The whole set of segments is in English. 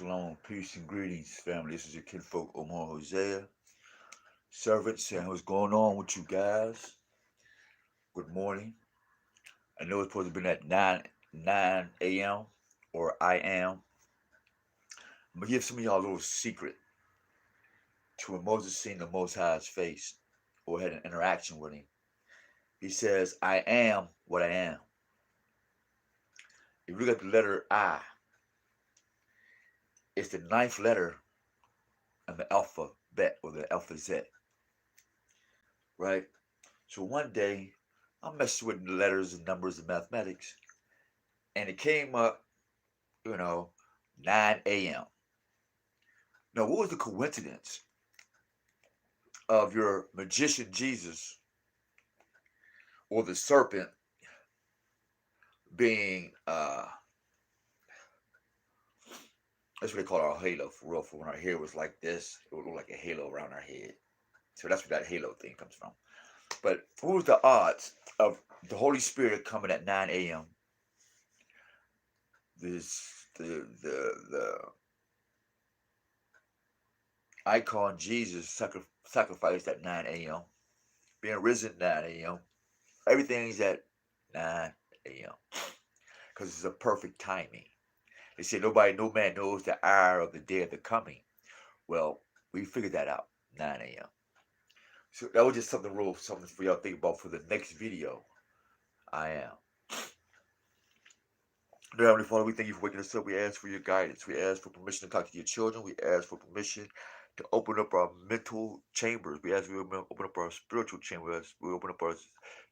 Shalom, peace and greetings, family. This is your kinfolk, OMAR HOSEA. Servants, saying what's going on with you guys. Good morning. I know it's supposed to be at 9 a.m. or I am. I'm going to give some of y'all a little secret to when Moses seen the Most High's face or had an interaction with him. He says, I am what I am. If you look at the letter I, it's the ninth letter in the alphabet or the alphabet, right? So one day, I'm messing with the letters and numbers and mathematics, and it came up, 9 a.m. Now, what was the coincidence of your magician Jesus or the serpent being, that's what they call our halo for real, for when our hair was like this, it would look like a halo around our head. So that's where that halo thing comes from. But what was the odds of the Holy Spirit coming at 9 a.m.? The icon Jesus sacrificed at 9 a.m., being risen at 9 a.m. Everything's at 9 a.m. because it's a perfect timing. They say no man knows the hour of the day of the coming. Well, we figured that out, 9 a.m. So that was just something for y'all to think about for the next video. I am. Dear Heavenly Father, we thank you for waking us up. We ask for your guidance. We ask for permission to talk to your children. We ask for permission to open up our mental chambers. We ask you to open up our spiritual chambers. We open up our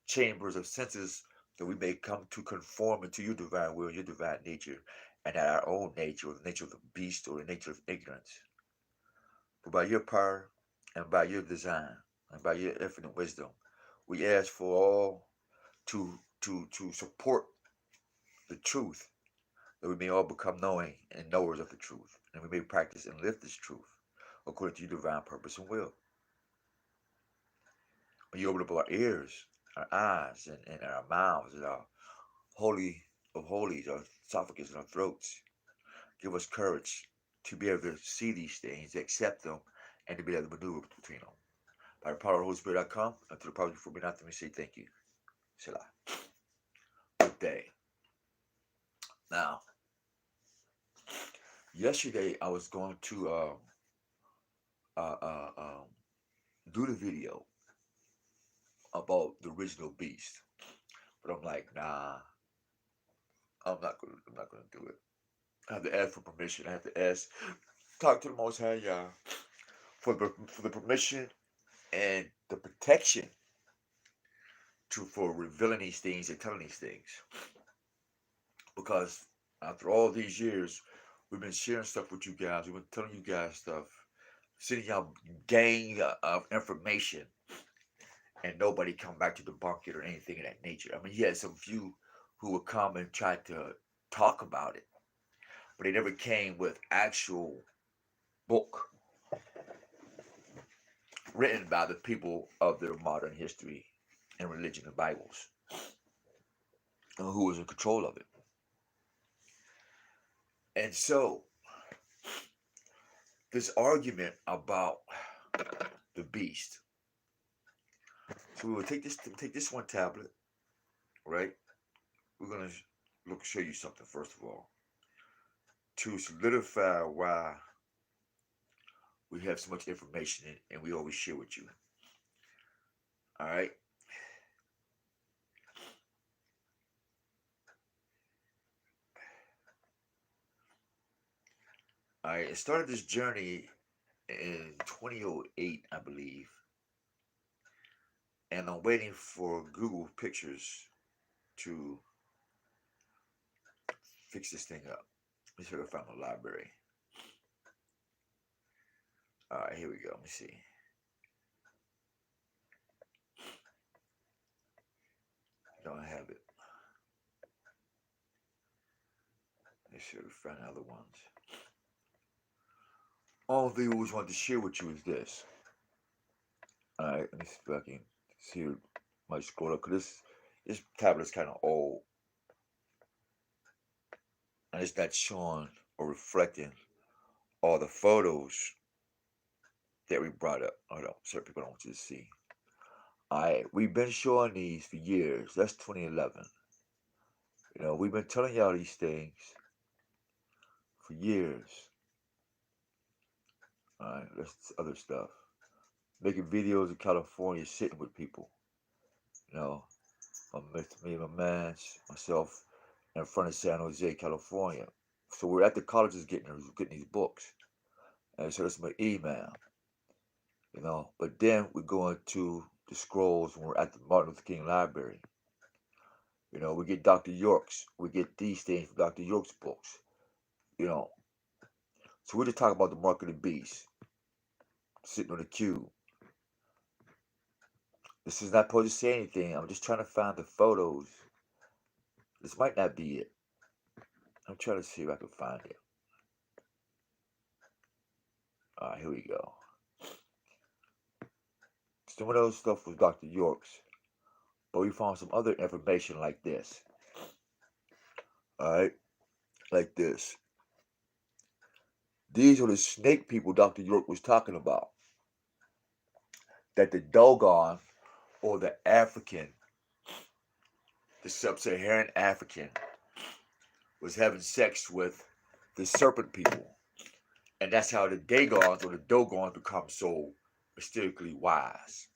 chambers of senses that we may come to conform into your divine will, your divine nature, and not our own nature, or the nature of the beast, or the nature of ignorance. But by your power and by your design and by your infinite wisdom, we ask for all to support the truth, that we may all become knowing and knowers of the truth, and we may practice and live this truth according to your divine purpose and will. When you open up our ears, our eyes, and our mouths, and our holy of holies, our esophagus and our throats, give us courage to be able to see these things, accept them, and to be able to maneuver between them. By the power of the Holy Spirit, I come, and through the power for me not to me say thank you. Selah. Good day. Now, yesterday I was going to do the video about the original beast, but I'm like, nah, I'm not gonna do it. I have to ask for permission. I have to talk to the Most High Yah for the permission and the protection for revealing these things and telling these things. Because after all these years, we've been sharing stuff with you guys. We've been telling you guys stuff, sending y'all gang of information, and nobody come back to debunk it or anything of that nature. I mean, you had some few who would come and try to talk about it, but they never came with actual book written by the people of their modern history and religion and Bibles, who was in control of it. And so, this argument about the beast. So we will take this one tablet, right? We're gonna show you something first of all to solidify why we have so much information and we always share with you. All right. I started this journey in 2008, I believe, and I'm waiting for Google Pictures to fix this thing up. Let me see if I can find the library. All right, here we go. Let me see. Don't have it. Make sure to find other ones. All they always wanted to share with you is this. Alright, let me see if I can see it. Might scroll up, because this tablet's kind of old. And it's not showing or reflecting are the photos that we brought up. Hold on, certain people don't want you to see. Alright, we've been showing these for years. That's 2011. You know, we've been telling y'all these things for years. Alright, that's other stuff. Making videos in California, sitting with people. You know, me and my man, myself, in front of San Jose, California. So we're at the colleges getting these books. And so that's my email. You know, but then we go into the scrolls when we're at the Martin Luther King Library. You know, we get Dr. York's. We get these things from Dr. York's books. You know, so we're just talking about the mark of the beast. Sitting on the cube. This is not supposed to say anything. I'm just trying to find the photos. This might not be it. I'm trying to see if I can find it. Alright, here we go. Some of those stuff was Dr. York's. But we found some other information like this. Alright? Like this. These are the snake people Dr. York was talking about. That the Dogon, or the African, the sub-Saharan African, was having sex with the serpent people. And that's how the Dagons or the Dogons become so mysteriously wise.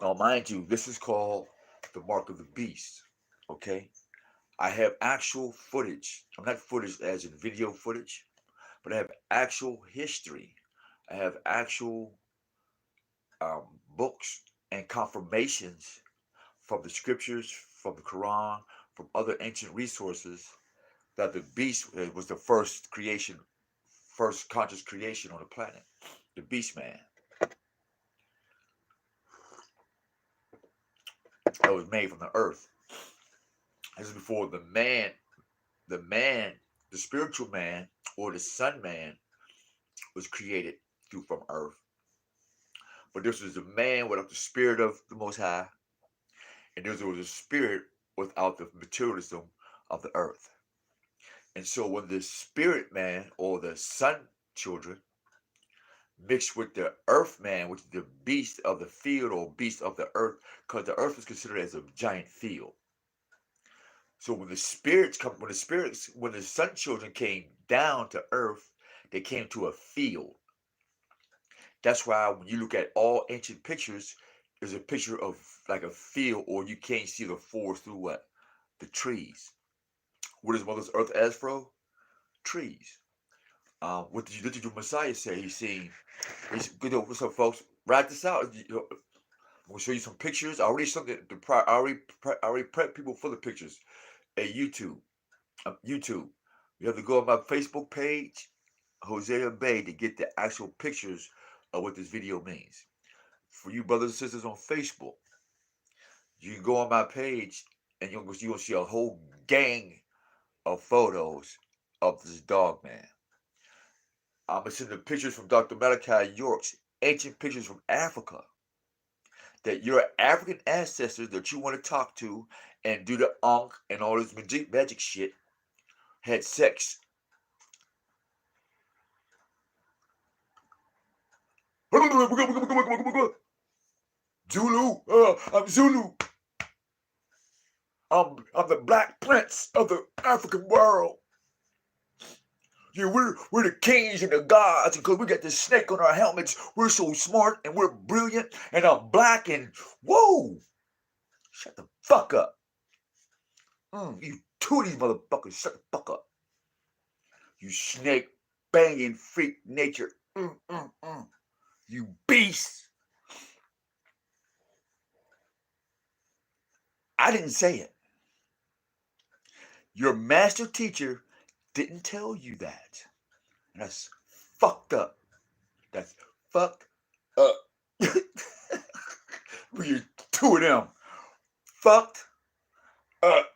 Now, mind you, this is called the mark of the beast. Okay? I have actual footage. I'm not footage as in video footage, but I have actual history. I have actual books and confirmations from the scriptures, from the Quran, from other ancient resources that the beast was the first creation, first conscious creation on the planet, the beast man. That was made from the earth. This is before the spiritual man, or the sun man, was created from earth. But this was a man without the spirit of the Most High, and there was a spirit without the materialism of the earth. And so when the spirit man, or the sun children, mixed with the earth man, which is the beast of the field or beast of the earth, because the earth was considered as a giant field. So when the sun children came down to earth, they came to a field. That's why when you look at all ancient pictures, there's a picture of like a field, or you can't see the forest through what? The trees. What is Mother's Earth Afro? Trees. What did the Messiah say? He's good. What's up, folks? Write this out. I'm gonna show you some pictures. I already prep people for the pictures. At YouTube. YouTube. You have to go on my Facebook page, HOSEA Bay, to get the actual pictures of what this video means. For you brothers and sisters on Facebook, you can go on my page and you're gonna see a whole gang of photos of this dog man. I'm gonna send the pictures from Dr. Malachi York's ancient pictures from Africa. That your African ancestors that you want to talk to and do the Ankh and all this magic shit had sex. Zulu, I'm Zulu. I'm the Black Prince of the African world. Yeah, we're the kings and the gods because we got this snake on our helmets. We're so smart and we're brilliant, and I'm black and whoa! Shut the fuck up. You two of these motherfuckers, shut the fuck up. You snake banging freak nature. You beast. I didn't say it. Your master teacher didn't tell you that. And that's fucked up. That's fucked up. We're two of them. Fucked up.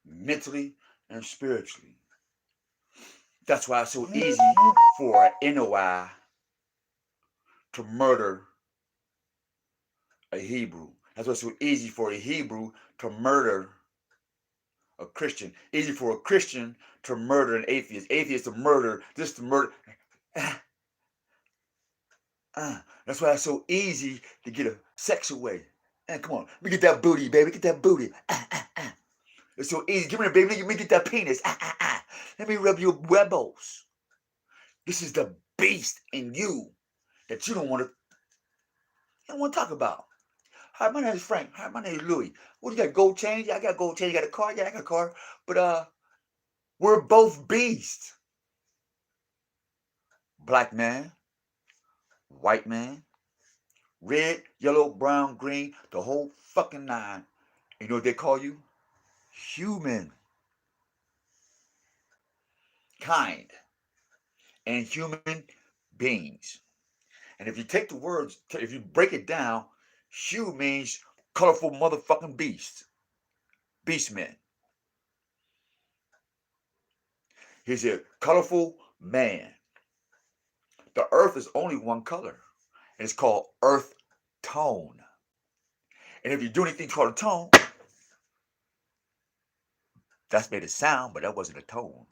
Mentally and spiritually. That's why it's so easy for an NOI to murder a Hebrew. That's why it's so easy for a Hebrew to murder a Christian. Easy for a Christian to murder an atheist. Atheist to murder, this to murder. That's why it's so easy to get a sex away. Come on, let me get that booty, baby. Get that booty. It's so easy. Give me the baby. Let me get that penis. Let me rub your webbles. This is the beast in you that you don't want to talk about. Hi, my name is Frank. Hi, my name is Louis. What, you got gold chain? Yeah, I got gold chain. You got a car? Yeah, I got a car. But we're both beasts. Black man, white man, red, yellow, brown, green, the whole fucking nine. You know what they call you? Human. Kind. And human beings. And if you take the words, if you break it down, hue means colorful motherfucking beast. Beastmen. He's a colorful man. The earth is only one color. And it's called earth tone. And if you do anything called a tone, that's made a sound, but that wasn't a tone.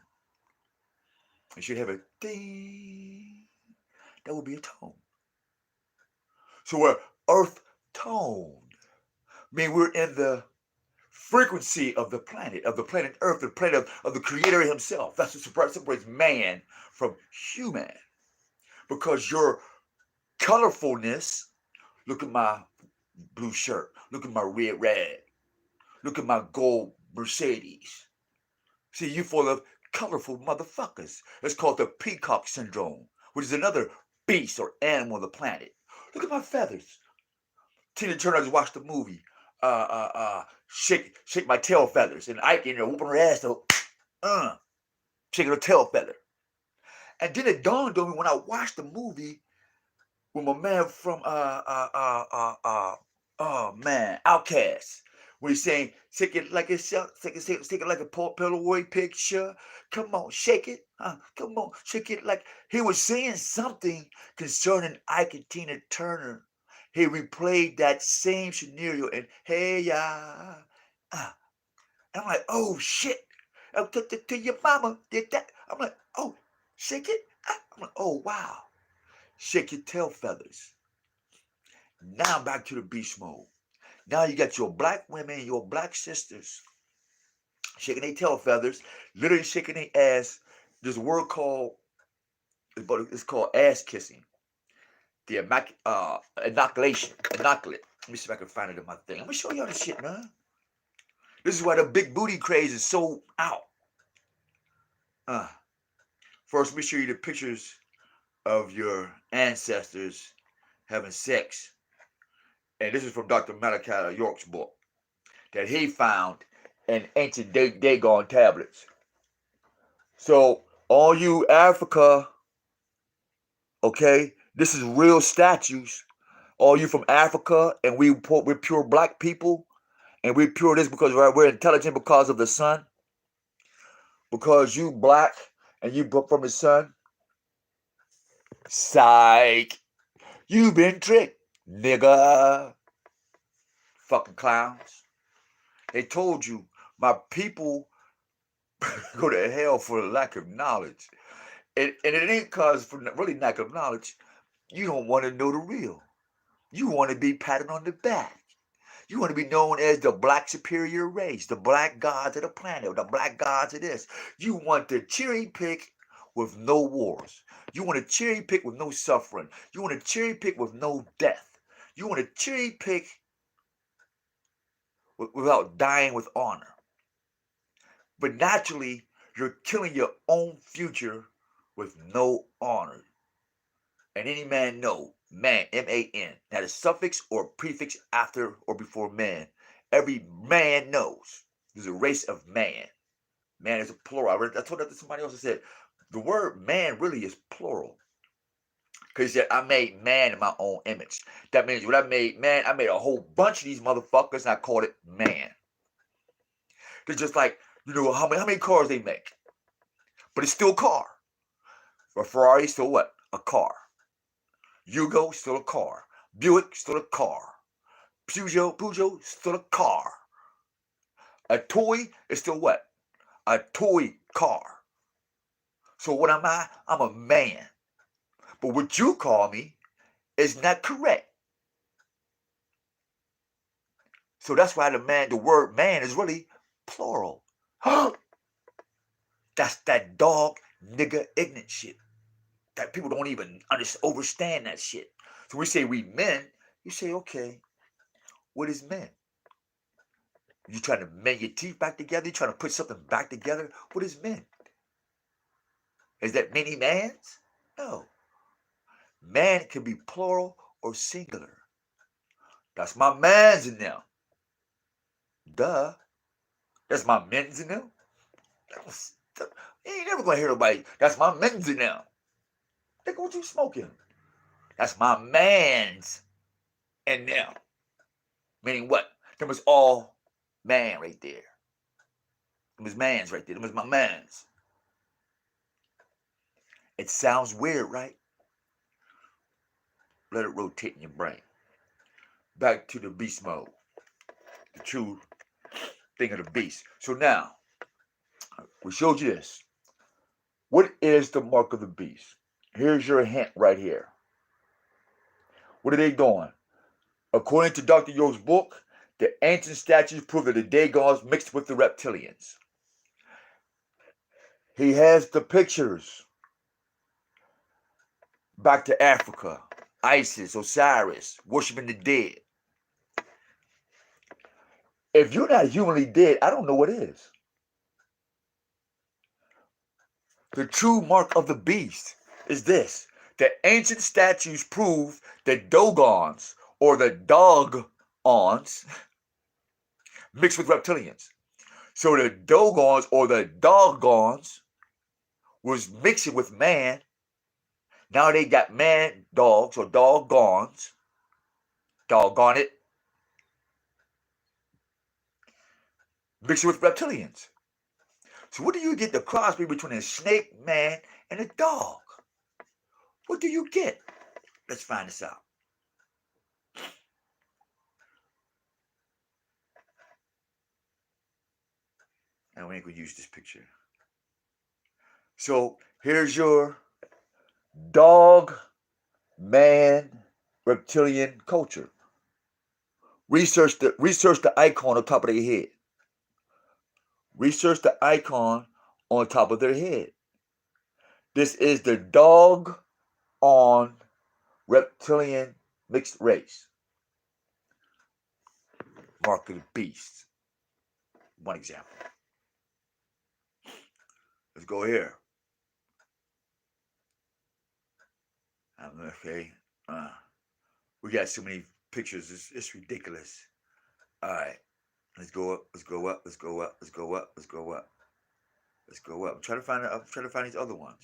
You should have a ding. That would be a tone. So we're earth tone. I mean, we're in the frequency of the planet Earth, the planet of the Creator himself. That's what separates man from human. Because your colorfulness, look at my blue shirt, look at my red, look at my gold Mercedes. See, you full of colorful motherfuckers. It's called the peacock syndrome, which is another beast or animal on the planet. Look at my feathers. Tina Turner just watched the movie, shake my tail feathers, and Ike in there whooping her ass though, shaking her tail feather. And then it dawned on me when I watched the movie with my man from Outcast, when he's saying, "Take it like it's take it like a Polaroid picture. Come on, shake it. Come on, shake it like." He was saying something concerning Ike and Tina Turner. He replayed that same scenario and hey ya. I'm like, oh shit. To your mama did that. I'm like, oh, shake it. I'm like, oh wow. Shake your tail feathers. Now back to the beast mode. Now you got your black women, your black sisters shaking their tail feathers, literally shaking their ass. There's a word called, it's called ass kissing. The inoculation. Inoculate. Let me see if I can find it in my thing. I'm gonna show y'all this shit, man. This is why the big booty craze is so out. First, let me show you the pictures of your ancestors having sex. And this is from Dr. Malachi York's book that he found in ancient Dagon tablets. So, all you Africa, okay, this is real statues. All you from Africa, and we're pure black people, and we're pure this because we're intelligent because of the sun. Because you black and you from the sun. Psych. You've been tricked, nigga. Fucking clowns. They told you my people go to hell for the lack of knowledge. And it ain't cause for really lack of knowledge. You don't want to know the real. You want to be patted on the back. You want to be known as the black superior race, the black gods of the planet, the black gods of this. You want to cherry pick with no wars. You want to cherry pick with no suffering. You want to cherry pick with no death. You want to cherry pick without dying with honor. But naturally, you're killing your own future with no honor. And any man know, man, M-A-N, not a suffix or prefix after or before man. Every man knows there's a race of man. Man is a plural. I told that to somebody else. I said, the word man really is plural. Because he said, I made man in my own image. That means when I made man, I made a whole bunch of these motherfuckers and I called it man. They're just like, you know, how many cars they make. But it's still a car. A Ferrari still what? A car. Yugo, still a car. Buick, still a car. Peugeot, still a car. A toy is still what? A toy car. So what am I? I'm a man. But what you call me is not correct. So that's why the word man is really plural. That's that dog, nigga, ignorant shit. That people don't even understand that shit. So we say we men, you say, okay, what is men? You trying to mend your teeth back together? You trying to put something back together? What is men? Is that many mans? No. Man can be plural or singular. That's my mans in them. Duh. That's my men's in them. You ain't never gonna hear nobody. That's my men's in them. Think what you smoking. That's my mans in them. Meaning what? Them was all man right there. Them was mans right there. Them was my mans. It sounds weird, right? Let it rotate in your brain. Back to the beast mode. The true thing of the beast. So now, we showed you this. What is the mark of the beast? Here's your hint right here. What are they doing? According to Dr. Yo's book, the ancient statues prove that the Dagons mixed with the reptilians. He has the pictures. Back to Africa. Isis, Osiris, worshiping the dead. If you're not humanly dead, I don't know what is. The true mark of the beast is this. The ancient statues prove that Dogons, or the dog-ons, mixed with reptilians. So the Dogons, or the doggons, was mixing with man. Now they got man dogs, or doggons, doggone it, mixing with reptilians. So what do you get the cross between a snake, man, and a dog? What do you get? Let's find this out. And we ain't gonna use this picture. So here's your dog, man, reptilian culture. Research the icon on top of their head. Research the icon on top of their head. This is the dog on reptilian mixed race. Mark of the beast. One example. Let's go here. Okay. We got so many pictures. It's ridiculous. All right. Let's go up. Let's go up. Let's go up. Let's go up. Let's go up. Let's go up. I'm trying to find these other ones.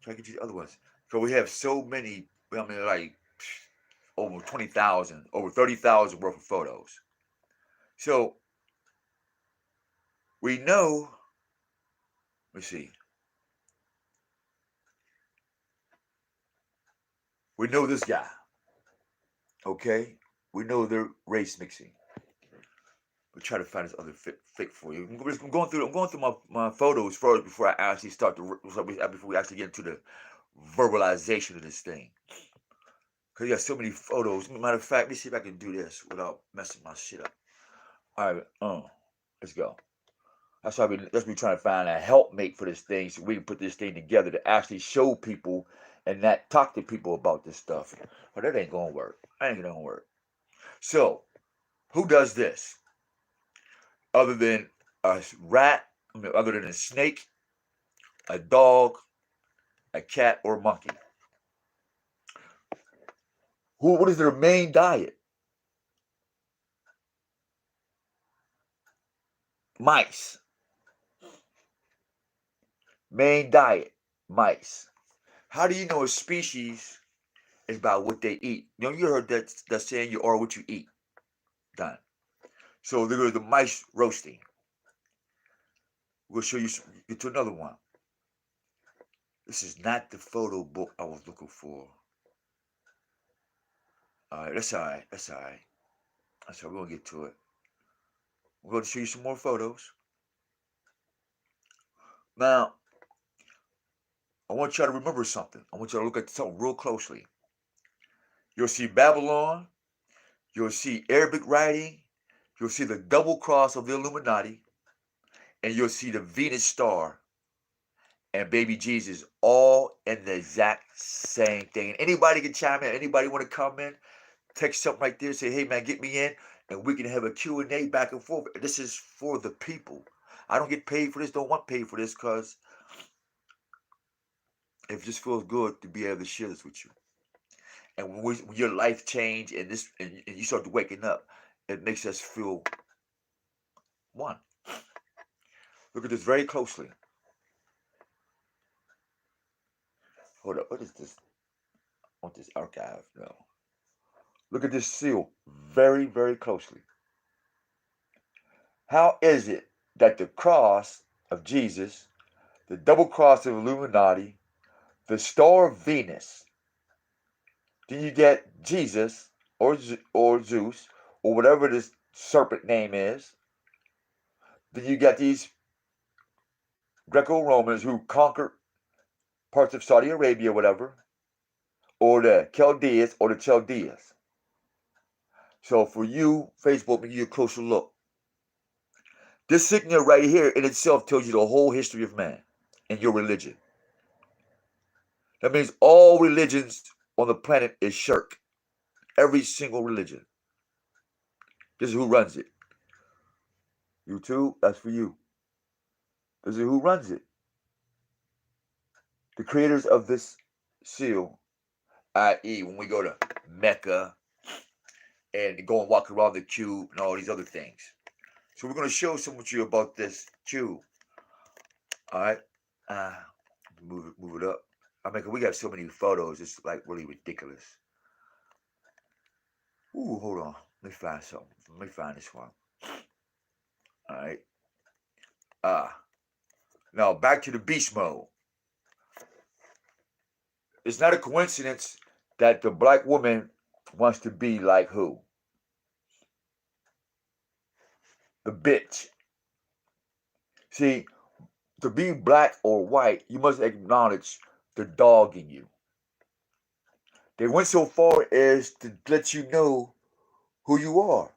Try to get these other ones. So we have so many. I mean, like over 20,000, over 30,000 worth of photos. So we know. Let's see. We know this guy. Okay. We know they're race mixing. We'll try to find this other fake for you. I'm going through my photos first before I actually before we actually get into the verbalization of this thing. Because you got so many photos. Matter of fact, let me see if I can do this without messing my shit up. All right, let's go. That's why we trying to find a helpmate for this thing so we can put this thing together to actually show people and not talk to people about this stuff. But that ain't going to work. That ain't going to work. So, who does this? Other than a rat, other than a snake, a dog, a cat, or a monkey. What is their main diet? Mice. Main diet, mice. How do you know a species is about what they eat? You know, you heard that saying, you are what you eat. Done. So there goes the mice roasting. We'll show you, get to another one. This is not the photo book I was looking for. All right, that's all right. That's all right. That's all right. We're going to get to it. We're going to show you some more photos. Now, I want y'all to remember something. I want y'all to look at something real closely. You'll see Babylon. You'll see Arabic writing. You'll see the double cross of the Illuminati. And you'll see the Venus star and baby Jesus all in the exact same thing. And anybody can chime in. Anybody want to comment? Text something right there. Say, hey, man, get me in. And we can have a Q&A back and forth. This is for the people. I don't get paid for this. Don't want paid for this because it just feels good to be able to share this with you. And when your life change and you start waking up, it makes us feel one. Look at this very closely. Hold up, what is this? I want this archive now. Look at this seal very, very closely. How is it that the cross of Jesus, the double cross of Illuminati, the star of Venus, then you get Jesus or Zeus or whatever this serpent name is, then you got these Greco-Romans who conquered parts of Saudi Arabia, whatever, or the Chaldeans or the Chaldeans. So for you, Facebook, give you a closer look. This signature right here in itself tells you the whole history of man and your religion. That means all religions on the planet is shirk. Every single religion. This is who runs it. YouTube, that's for you. This is who runs it. The creators of this seal, i.e. when we go to Mecca and go and walk around the cube and all these other things. So we're going to show some of you about this cube. All right. Move it up. I mean, we got so many photos. It's like really ridiculous. Ooh, hold on. Let me find something. Let me find this one. All right. Now back to the beast mode. It's not a coincidence that the black woman wants to be like who? The bitch. See, to be black or white, you must acknowledge the dog in you. They went so far as to let you know who you are.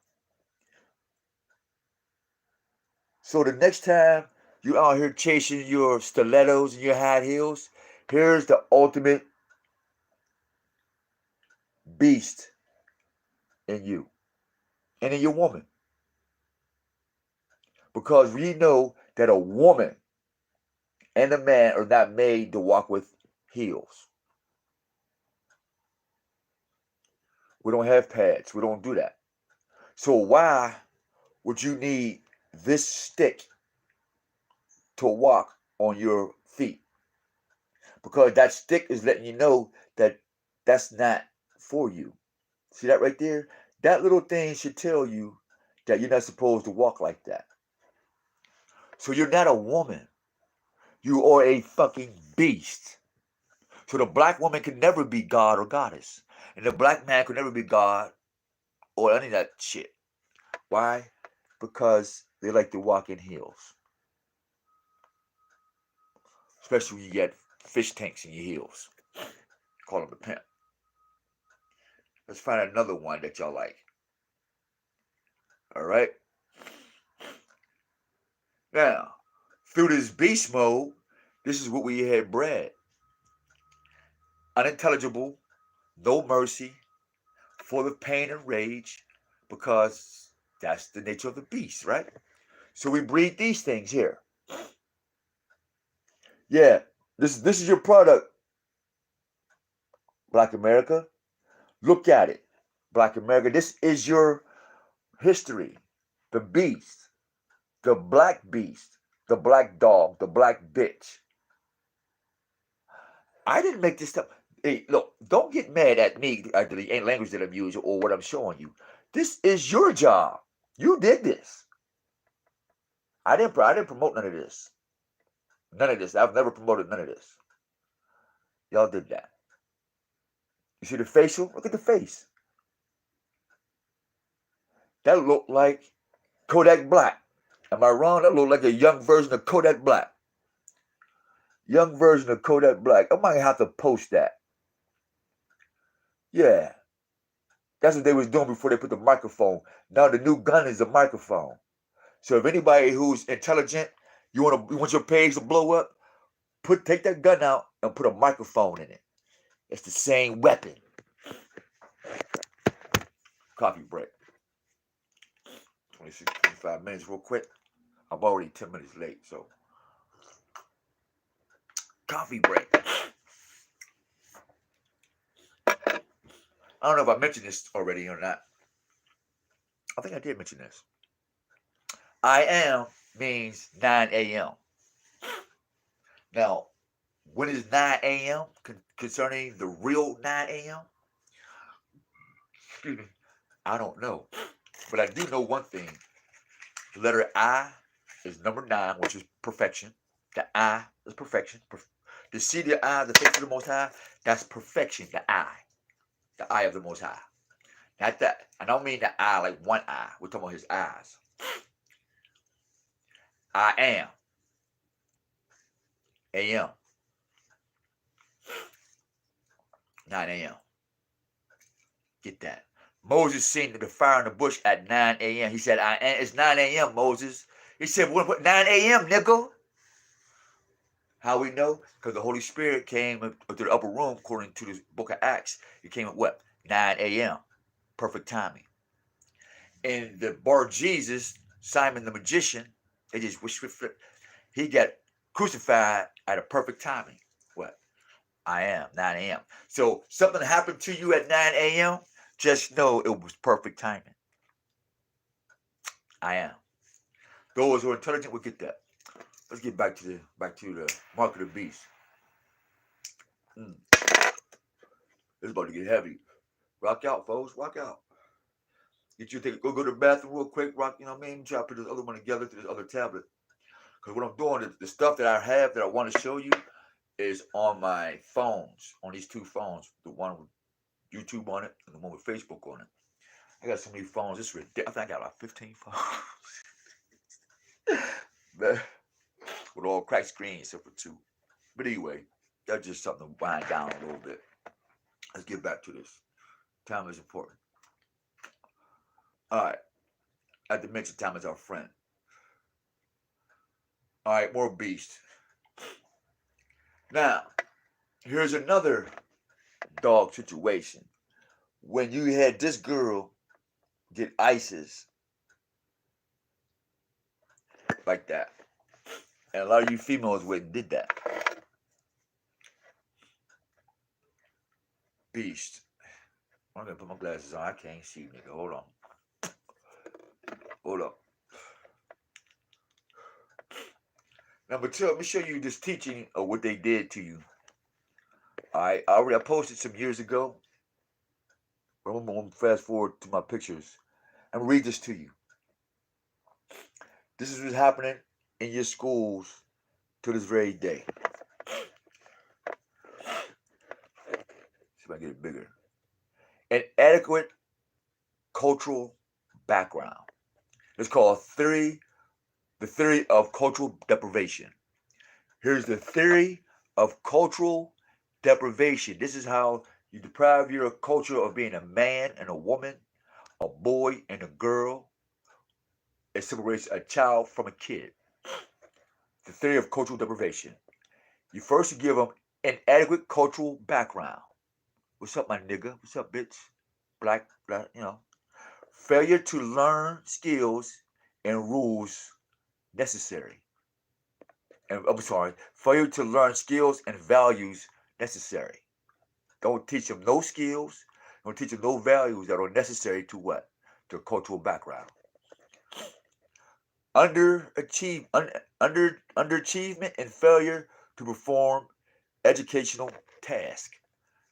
So the next time you're out here chasing your stilettos and your high heels, here's the ultimate beast in you and in your woman. Because we know that a woman and a man are not made to walk with heels. We don't have pads. We don't do that. So why would you need this stick to walk on your feet? Because that stick is letting you know that that's not for you. See that right there? That little thing should tell you that you're not supposed to walk like that. So you're not a woman. You are a fucking beast. So the black woman can never be God or goddess. And the black man could never be God or any of that shit. Why? Because they like to walk in heels. Especially when you get fish tanks in your heels. Call them a pimp. Let's find another one that y'all like. Alright? Now, through this beast mode, this is what we had bred. Unintelligible, no mercy, full of pain and rage, because that's the nature of the beast, right? So we breed these things here. Yeah, this is your product, Black America. Look at it, Black America. This is your history. The beast, the black beast, the black dog, the black bitch. I didn't make this stuff. Hey, look, don't get mad at me at the language that I'm using or what I'm showing you. This is your job. You did this. I didn't promote none of this. None of this. I've never promoted none of this. Y'all did that. You see the facial? Look at the face. That looked like Kodak Black. Am I wrong? That looked like a young version of Kodak Black. Young version of Kodak Black. I might have to post that. Yeah. That's what they was doing before they put the microphone. Now the new gun is a microphone. So if anybody who's intelligent, you want your page to blow up, take that gun out and put a microphone in it. It's the same weapon. Coffee break. 26, 25 minutes real quick. I'm already 10 minutes late, so. Coffee break. I don't know if I mentioned this already or not. I think I did mention this. I am means 9 a.m. Now, when is 9 a.m. Concerning the real 9 a.m.? Excuse me. I don't know. But I do know one thing. The letter I is number 9, which is perfection. The I is perfection. To see the eye, the face of the Most High, that's perfection, the eye. The eye of the Most High. Not that. I don't mean the eye like one eye. We're talking about his eyes. I am. A.M. 9 a.m. Get that. Moses seen the fire in the bush at 9 a.m. He said, I am. It's 9 a.m., Moses. He said, what, 9 a.m., nigga? How we know? Because the Holy Spirit came to the upper room, according to the book of Acts. He came at what? 9 a.m. Perfect timing. And the Bar Jesus, Simon the magician, he got crucified at a perfect timing. What? I am, 9 a.m. So something happened to you at 9 a.m., just know it was perfect timing. I am. Those who are intelligent will get that. Let's get back to the mark of the beast. It's about to get heavy. Rock out, folks. Rock out. Go to the bathroom real quick. Rock, you know what I mean? Try to put this other one together to this other tablet. Because what I'm doing, the stuff that I have that I want to show you is on my phones, on these two phones. The one with YouTube on it and the one with Facebook on it. I got so many phones. It's ridiculous. I think I got like 15 phones. With all cracked screens except for 2. But anyway, that's just something to wind down a little bit. Let's get back to this. Time is important. All right. I have to mention time is our friend. All right, more beast. Now, here's another dog situation. When you had this girl get ISIS like that, and a lot of you females went and did that. Beast. I'm gonna put my glasses on. I can't see, nigga. Hold on. Hold up. Number 2, let me show you this teaching of what they did to you. I posted some years ago. I'm going to fast forward to my pictures and read this to you. This is what's happening in your schools to this very day. See if I can get it bigger. An adequate cultural background. It's called the theory of cultural deprivation. Here's the theory of cultural deprivation. This is how you deprive your culture of being a man and a woman, a boy and a girl. It separates a child from a kid. The theory of cultural deprivation. You first give them an adequate cultural background. What's up, my nigga? What's up, bitch? Black, you know. Failure to learn skills and rules necessary. Failure to learn skills and values necessary. Don't teach them no skills. Don't teach them no values that are necessary to what? To a cultural background. Underachievement and failure to perform educational task.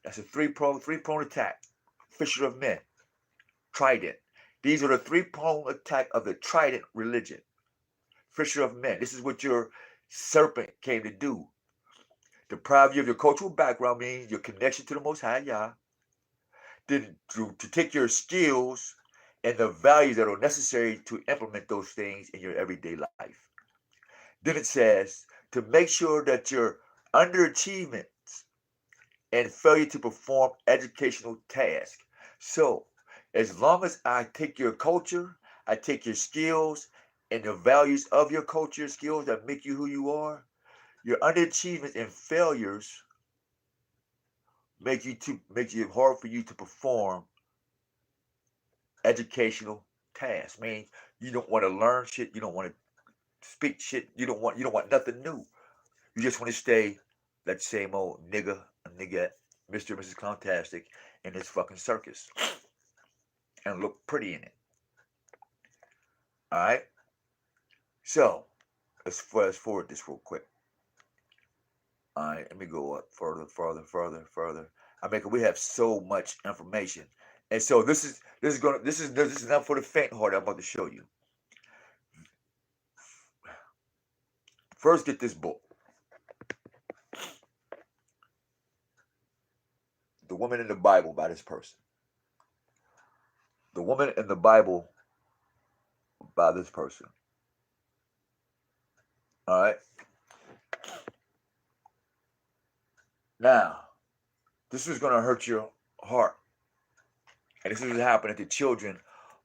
That's a three-pronged attack. Fisher of men. Trident. These are the three-pronged attack of the Trident religion. Fisher of men. This is what your serpent came to do. Deprive you of your cultural background, meaning your connection to the Most High Yah. Then to take your skills and the values that are necessary to implement those things in your everyday life. Then it says to make sure that your underachievement and failure to perform educational tasks. So, as long as I take your culture, I take your skills and the values of your culture, skills that make you who you are, your underachievements and failures make it hard for you to perform educational tasks. Means you don't want to learn shit, you don't want to speak shit, you don't want nothing new. You just want to stay that same old nigga, nigga, Mr. and Mrs. Clowntastic in this fucking circus and look pretty in it. Alright? So, let's fast forward this real quick. Alright, let me go up further. We have so much information. And so this is not for the faint heart. I'm about to show you. First, get this book. The Woman in the Bible by this person. The Woman in the Bible by this person. Alright? Now, this is going to hurt your heart. And this is happening to children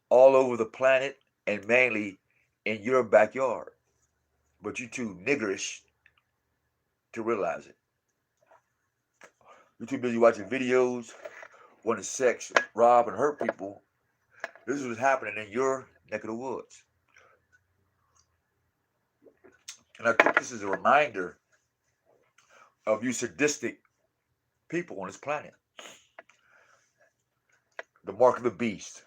all over the planet and mainly in your backyard. But you're too niggerish to realize it. You're too busy watching videos, wanting to sex, rob, and hurt people. This is what's happening in your neck of the woods. And I think this is a reminder of you sadistic people on this planet. The mark of the beast.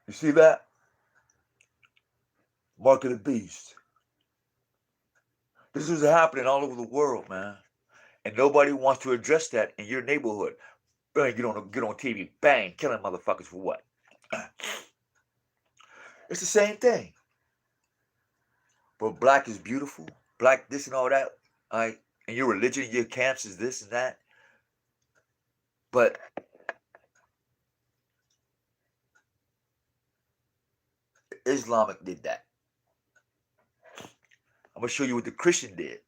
You see that? Mark of the beast. This is happening all over the world, man. And nobody wants to address that in your neighborhood. Bang, get on TV, bang, killing motherfuckers for what? It's the same thing. But black is beautiful. Black this and all that. All right? And your religion, your camps is this and that. But Islamic did that. I'm going to show you what the Christian did.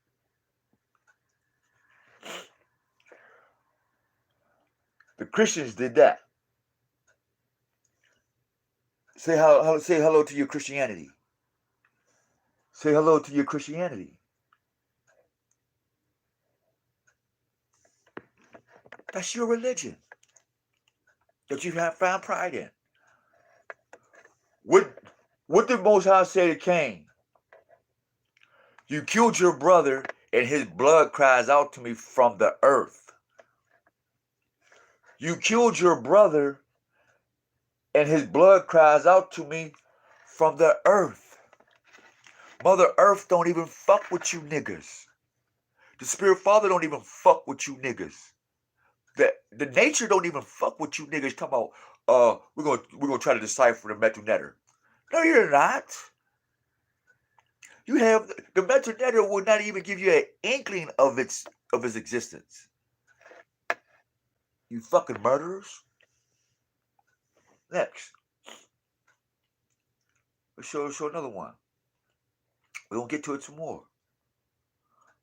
The Christians did that. Say hello to your Christianity. Say hello to your Christianity. That's your religion that you have found pride in. What did Most High say to Cain? You killed your brother, and his blood cries out to me from the earth. You killed your brother, and his blood cries out to me from the earth. Mother Earth don't even fuck with you niggas. The Spirit Father don't even fuck with you niggas. The nature don't even fuck with you niggas. Talking about we're gonna try to decipher the Metu Netter. No, you're not. You have the Metu Netter will not even give you an inkling of its existence. You fucking murderers. Next. Let's show another one. We're gonna get to it some more.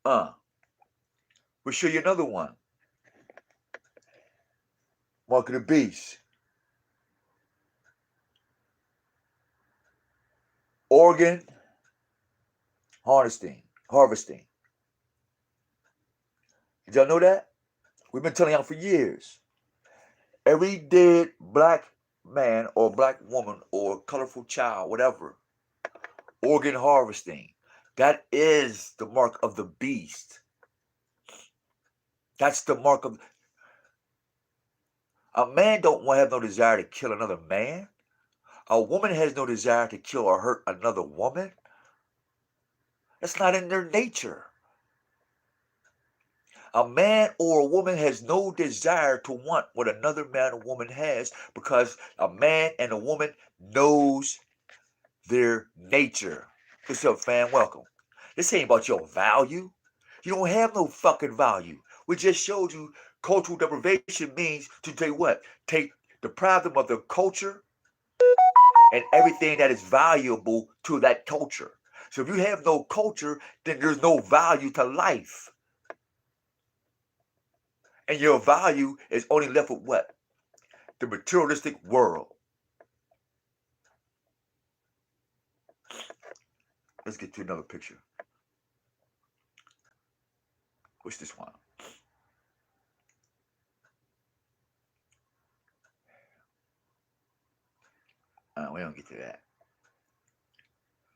We'll show you another one. Mark of the Beast. Organ harvesting. Did y'all know that? We've been telling y'all for years. Every dead black man or black woman or colorful child, whatever, organ harvesting. That is the mark of the beast. That's the mark of... A man don't have no desire to kill another man. A woman has no desire to kill or hurt another woman. That's not in their nature. A man or a woman has no desire to want what another man or woman has because a man and a woman knows their nature. What's up, fam? Welcome. This ain't about your value. You don't have no fucking value. We just showed you cultural deprivation means to take what? Deprive them of their culture and everything that is valuable to that culture. So if you have no culture, then there's no value to life. And your value is only left with what? The materialistic world. Let's get to another picture. What's this one? We don't get to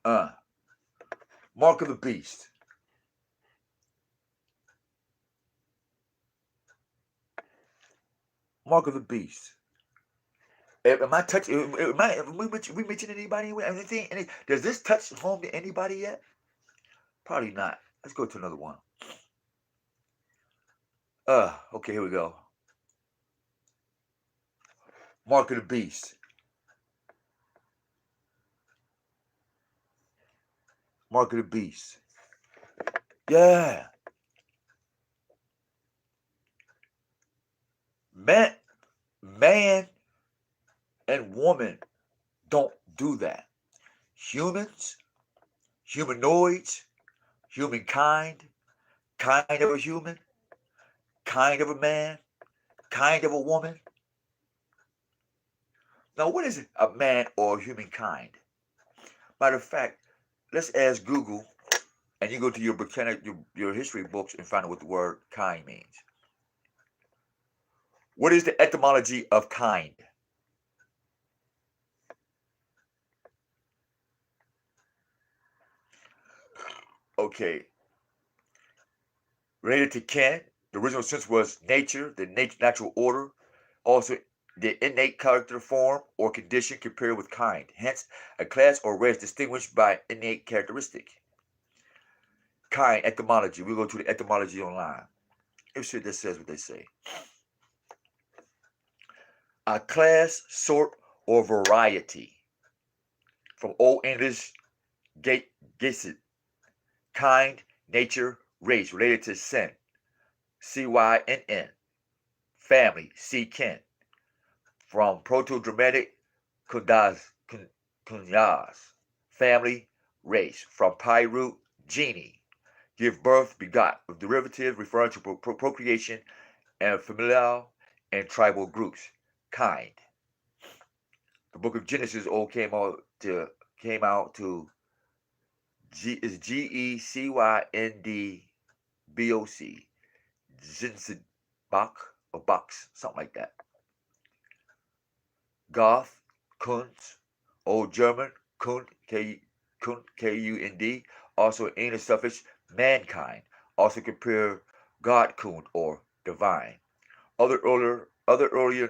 that. Mark of the Beast. Mark of the Beast. Am I touching? We mentioned anybody? Anything? Does this touch home to anybody yet? Probably not. Let's go to another one. Okay, here we go. Mark of the Beast. Mark of the Beast. Yeah. Man and woman don't do that. Humans, humanoids, humankind, kind of a human, kind of a man, kind of a woman. Now, what is a man or humankind? Matter of fact, let's ask Google, and you go to your history books and find out what the word kind means. What is the etymology of kind? Okay. Related to kin, the original sense was nature, the natural order. Also, the innate character, form, or condition compared with kind. Hence, a class or race distinguished by innate characteristic. Kind, etymology. We'll go to the etymology online. Let's see what this says, what they say. A class, sort, or variety. From Old English, gesit. Kind, nature, race, related to sin. CYNN. Family, see kin. From Proto-Dramatic kunyas, family, race. From Pi root, genie, give birth, begot, with derivative referring to procreation and familial and tribal groups. Kind. The book of Genesis came out to GECYNDBOC. Zinzibach or box, something like that. Goth, Kunz, Old German, Kund, K-U-N-D, also English suffix mankind, also compare Godkund or divine. Other earlier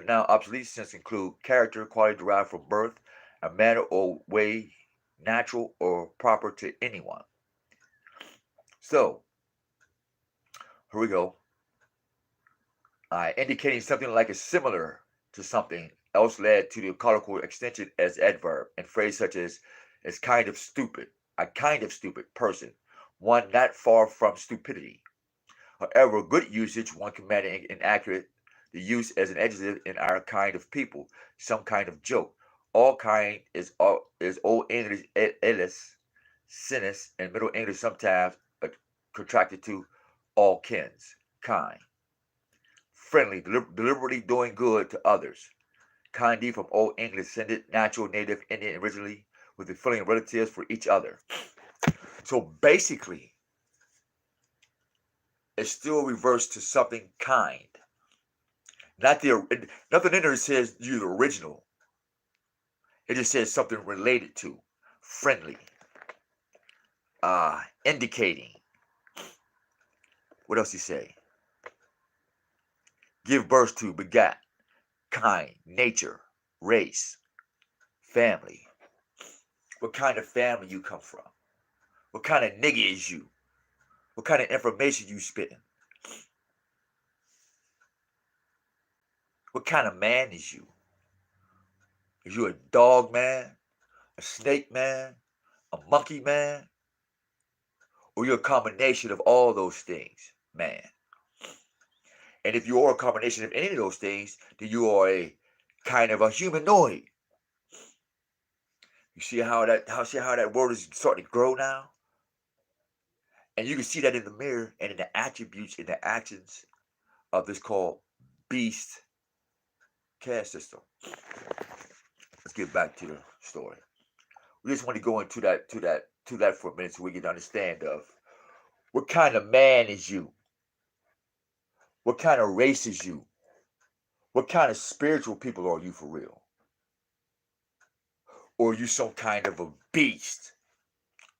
now obsolete sense include character, quality derived from birth, a manner or way natural or proper to anyone. So, here we go. Indicating something like a similar to something else led to the colloquial extension as adverb, and phrase such as kind of stupid, a kind of stupid person, one not far from stupidity. However, good usage, one commanding inaccurate, the use as an adjective in our kind of people, some kind of joke. All kind is Old English elis, sinus, and Middle English sometimes contracted to all kins, kind. Friendly, deliberately doing good to others. Kindly from Old English, descended natural native Indian originally, with the feeling of relatives for each other. So basically, it's still reversed to something kind. Nothing in there says you're the original. It just says something related to, friendly, indicating. What else he say? Give birth to, begat, kind, nature, race, family. What kind of family you come from? What kind of nigga is you? What kind of information you spitting? What kind of man is you? Is you a dog man? A snake man? A monkey man? Or you're a combination of all those things, man? And if you are a combination of any of those things, then you are a kind of a humanoid. You see how that word is starting to grow now? And you can see that in the mirror and in the attributes, in the actions of this called beast caste system. Let's get back to the story. We just want to go into that for a minute so we can understand of what kind of man is you? What kind of race is you? What kind of spiritual people are you for real? Or are you some kind of a beast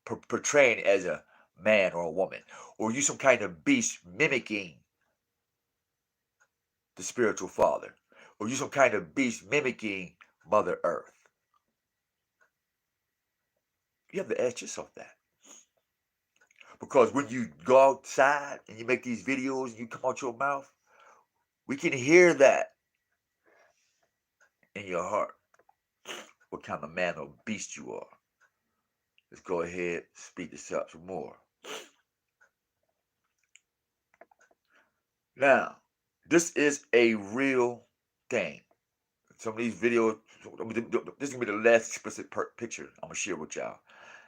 portraying as a man or a woman? Or are you some kind of beast mimicking the spiritual father? Or are you some kind of beast mimicking Mother Earth? You have to ask yourself that. Because when you go outside and you make these videos and you come out your mouth, we can hear that in your heart. What kind of man or beast you are. Let's go ahead, speed this up some more. Now, this is a real thing. Some of these videos, this is going to be the last explicit picture I'm going to share with y'all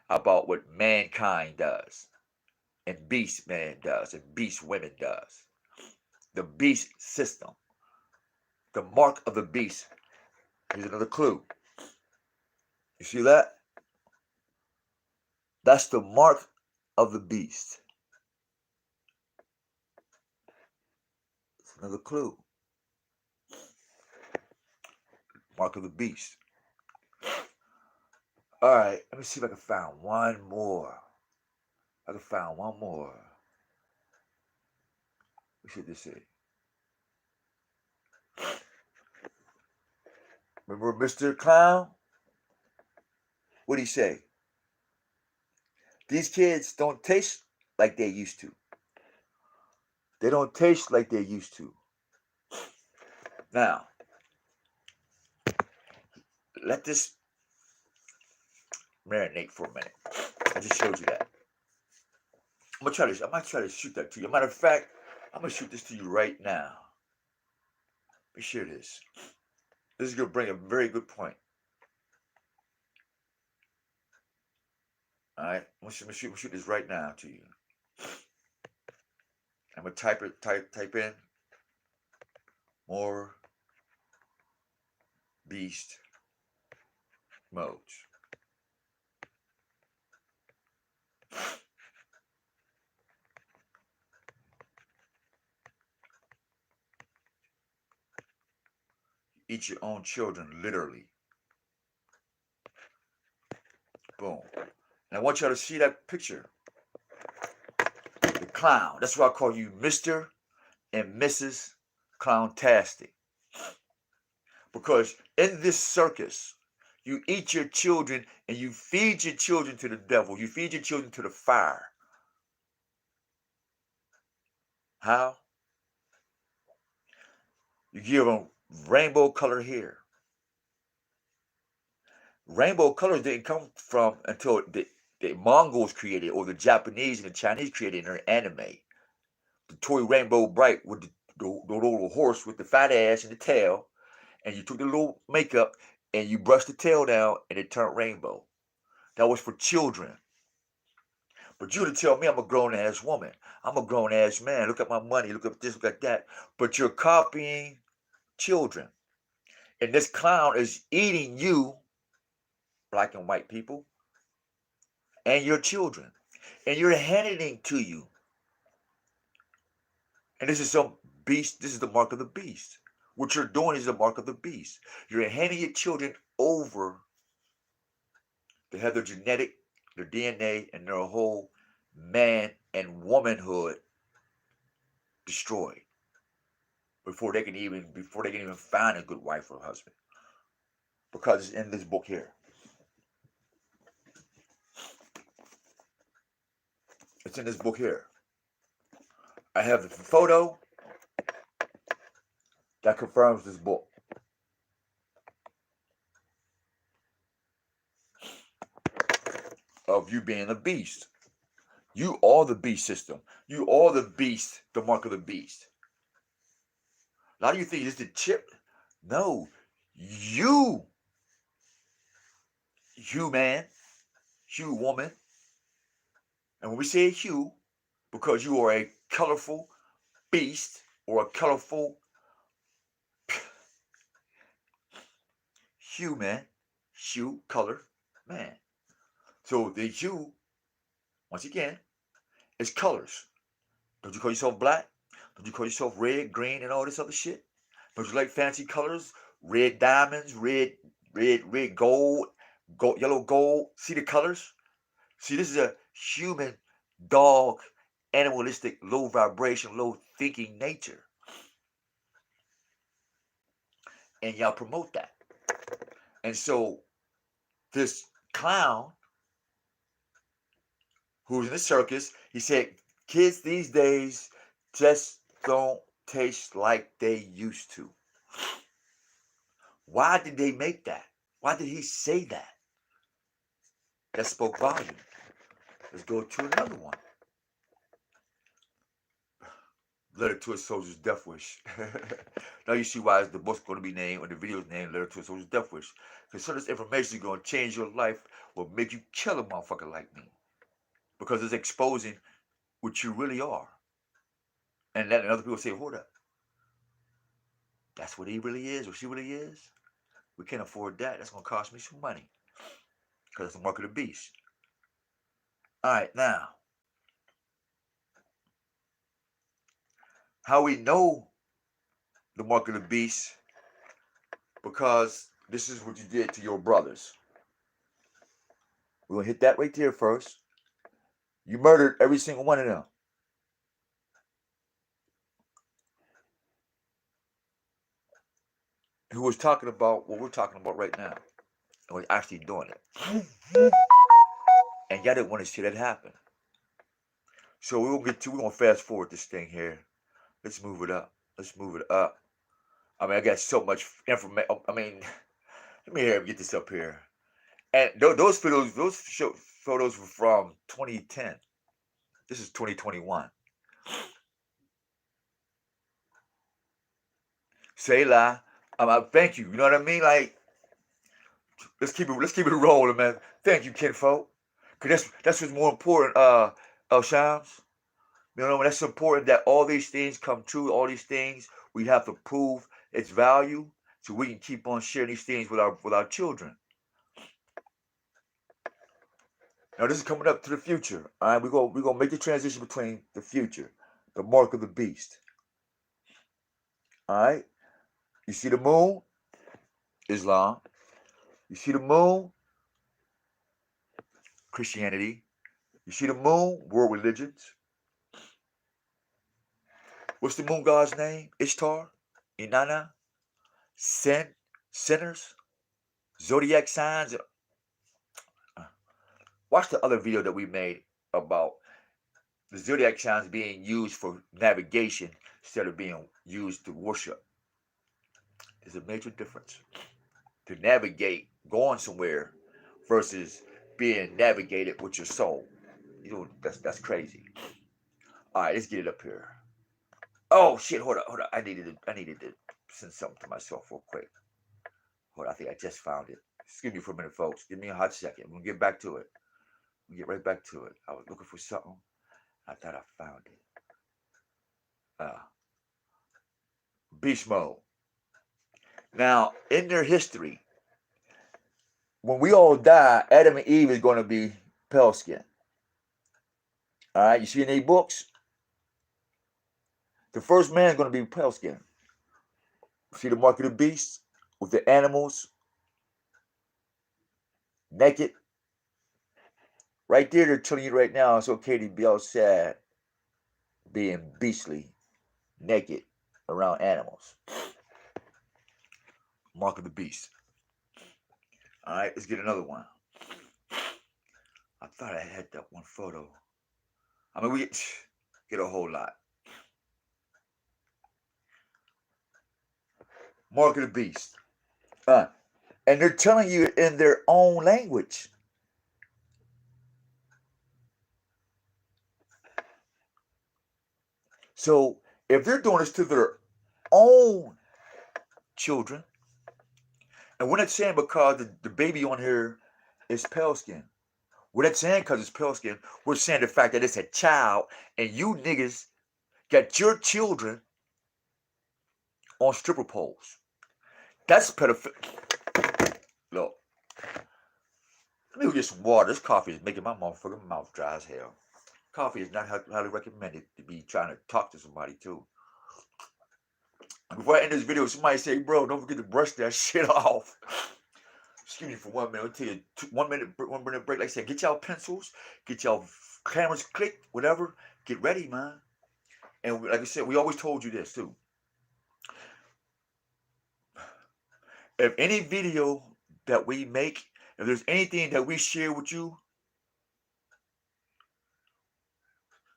about what mankind does, and beast man does, and beast women does. The beast system. The mark of the beast. Here's another clue. You see that? That's the mark of the beast. It's another clue. Mark of the beast. All right, let me see if I can find one more. I can find one more. What should this say? Remember Mr. Clown? What'd he say? These kids don't taste like they used to. They don't taste like they used to. Now, let this marinate for a minute. I just showed you that. I might try to shoot that to you. Matter of fact, I'm gonna shoot this to you right now. Let me share this. This is gonna bring a very good point. All right, I'm gonna shoot this right now to you. I'm gonna type in more beast modes. Eat your own children, literally. Boom. And I want y'all to see that picture. The clown. That's why I call you Mr. and Mrs. Clowntastic. Because in this circus, you eat your children and you feed your children to the devil. You feed your children to the fire. How? You give them rainbow color hair. Rainbow colors didn't come from until the Mongols created, or the Japanese and the Chinese created in their anime. The toy Rainbow Bright with the little horse with the fat ass and the tail, and you took the little makeup and you brushed the tail down and it turned rainbow. That was for children. But you to tell me I'm a grown ass woman. I'm a grown ass man. Look at my money. Look at this. Look at that. But you're copying children. And this clown is eating you, black and white people, and your children. And you're handing it to you. And this is some beast. This is the mark of the beast. What you're doing is the mark of the beast. You're handing your children over to have their genetic, their DNA, and their whole man and womanhood destroyed before they can even find a good wife or husband. Because it's in this book here. It's in this book here. I have the photo that confirms this book. Of you being a beast. You are the beast system. You are the beast, the mark of the beast. A lot of you think it's the chip. No. You man, you woman. And when we say you, because you are a colorful beast or a colorful human, hue, color, man. So the hue, once again, is colors. Don't you call yourself black? Don't you call yourself red, green, and all this other shit? Don't you like fancy colors? Red diamonds, red gold, yellow gold. See the colors? See, this is a human, dog, animalistic, low vibration, low thinking nature. And y'all promote that. And so this clown who was in the circus, he said, kids these days just don't taste like they used to. Why did they make that? Why did he say that? That spoke volume. Let's go to another one. Letter to a Soldier's Death Wish. Now you see why the book's going to be named, or the video's named Letter to a Soldier's Death Wish. Because some of this information is going to change your life, will make you kill a motherfucker like me. Because it's exposing what you really are. And letting other people say, hold up. That's what he really is, or she really is. We can't afford that. That's going to cost me some money. Because it's the mark of the beast. Alright, now. How we know the mark of the beast? Because this is what you did to your brothers. We're going to hit that right there first. You murdered every single one of them. Who was talking about what we're talking about right now. And was actually doing it. And y'all didn't want to see that happen. So we're going to fast forward this thing here. Let's move it up. Let's move it up. I mean, I got so much information. I mean, let me get this up here. And those photos were from 2010. This is 2021. Say la. Thank you. You know what I mean? Like, let's keep it rolling, man. Thank you, kinfolk. Cause that's what's more important. Shams. You know, that's important that all these things come true. All these things we have to prove its value, so we can keep on sharing these things with our children. Now this is coming up to the future. All right, we're gonna make the transition between the future, the mark of the beast. All right, you see the moon, Islam. You see the moon, Christianity. You see the moon, world religions. What's the moon god's name? Ishtar, Inanna, sinners, zodiac signs. Watch the other video that we made about the zodiac signs being used for navigation instead of being used to worship. There's a major difference. To navigate going somewhere versus being navigated with your soul. You know, that's crazy. All right, let's get it up here. Oh shit, hold up. I needed to send something to myself real quick. Hold on, I think I just found it. Excuse me for a minute, folks. Give me a hot second. We'll get back to it. We'll get right back to it. I was looking for something. I thought I found it. Beast mode. Now, in their history, when we all die, Adam and Eve is going to be pale skin. All right, you see in 8 books? The first man is going to be pale skin. See the mark of the beast with the animals naked? Right there, they're telling you right now it's okay to be outside being beastly, naked around animals. Mark of the beast. All right, let's get another one. I thought I had that one photo. I mean, we get a whole lot. Mark of the beast. And they're telling you in their own language. So if they're doing this to their own children, and we're not saying because the baby on here is pale skin. We're not saying because it's pale skin. We're saying the fact that it's a child and you niggas got your children on stripper poles. That's pedophilia. Look, let me go get some water. This coffee is making my motherfucking mouth dry as hell. Coffee is not highly recommended to be trying to talk to somebody too. Before I end this video, somebody say, bro, don't forget to brush that shit off. Excuse me for 1 minute. I'll tell you 1 minute break. Like I said, get y'all pencils, get y'all cameras clicked, whatever. Get ready, man. And like I said, we always told you this too. If any video that we make, if there's anything that we share with you,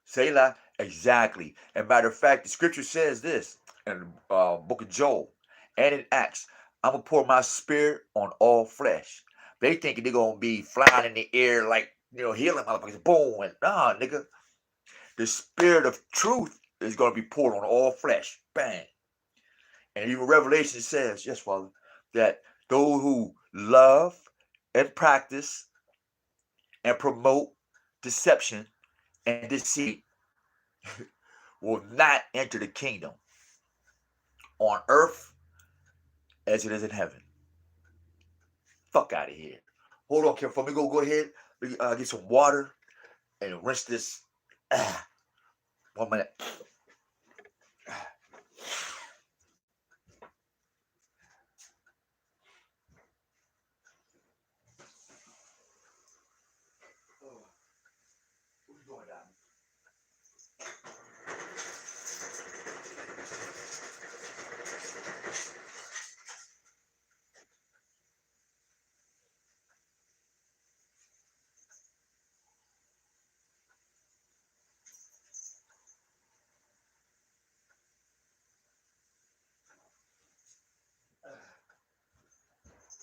say la, exactly. And matter of fact, the scripture says this in the book of Joel and in Acts, I'm going to pour my spirit on all flesh. They thinking they're going to be flying in the air like, healing motherfuckers. Boom. And nah, nigga. The spirit of truth is going to be poured on all flesh. Bang. And even Revelation says, yes, Father, that those who love and practice and promote deception and deceit will not enter the kingdom on earth as it is in heaven. Fuck out of here. Hold on, Kim. For me, go ahead. Get some water and rinse this. 1 minute. What you doing, Diamond?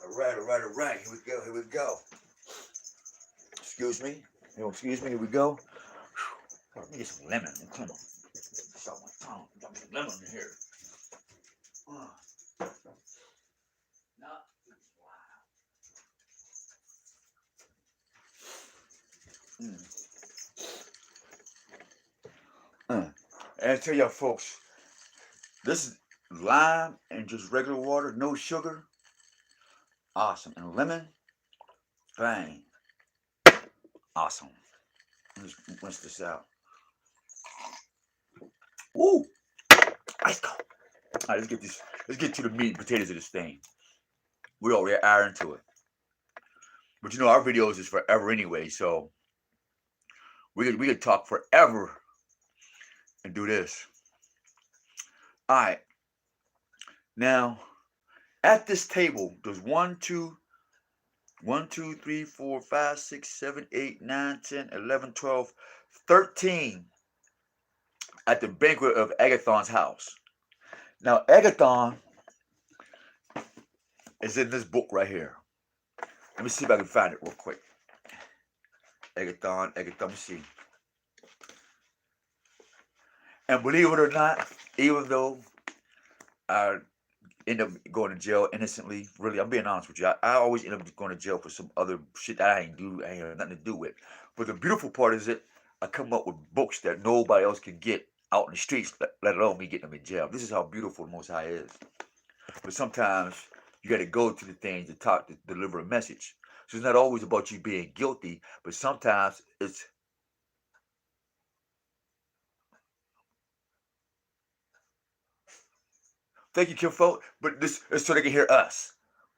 All right. Here we go. Excuse me. Here we go. Let me get some lemon. Come on. It's on my tongue. Got some lemon in here. And I tell y'all folks, this is lime and just regular water, no sugar. Awesome. And lemon. Bang. Awesome. Let's rinse this out. Woo! Let's go. All right, let's get this. Let's get to the meat and potatoes of this thing. We're already iron to it. But our videos is forever anyway, so we could talk forever and do this. All right. Now, at this table, there's 1, 2, 3, 4, 5, 6, 7, 8, 9, 10, 11, 12, 13 at the banquet of Agathon's house. Now, Agathon is in this book right here. Let me see if I can find it real quick. Agathon, let me see. And believe it or not, even though I end up going to jail innocently, really, I'm being honest with you, I always end up going to jail for some other shit that I ain't have nothing to do with. But the beautiful part is that I come up with books that nobody else can get out in the streets, let alone me getting them in jail. This is how beautiful the Most High is. But sometimes you got to go to the things to deliver a message. So it's not always about you being guilty, but sometimes it's thank you, Kim Folk. But this is so they can hear us.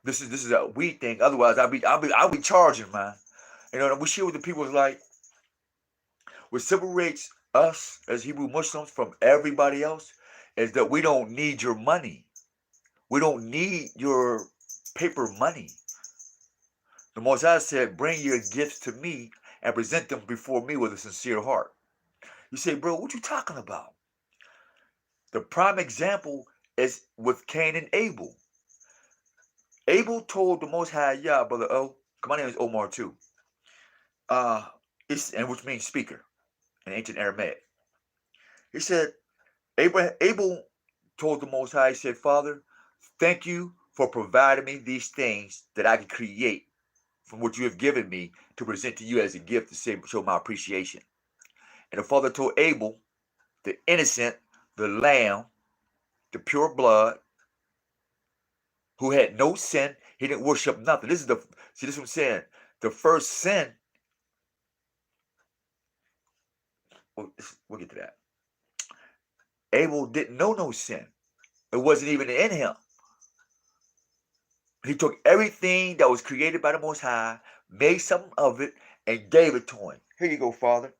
This is a we thing. Otherwise, I'll be charging, man. We share with the people is like what separates us as Hebrew Muslims from everybody else is that we don't need your money. We don't need your paper money. The Most High said, bring your gifts to me and present them before me with a sincere heart. You say, bro, what you talking about? The prime example is with Cain and Abel. Abel told the Most High, yeah, brother O, my name is Omar too. Which means speaker in ancient Aramaic. He said, Abel told the Most High, he said, Father, thank you for providing me these things that I can create from what you have given me to present to you as a gift to show my appreciation. And the Father told Abel, the innocent, the lamb, the pure blood, who had no sin, he didn't worship nothing. This is what I'm saying. The first sin, we'll get to that. Abel didn't know no sin. It wasn't even in him. He took everything that was created by the Most High, made something of it, and gave it to him. Here you go, Father.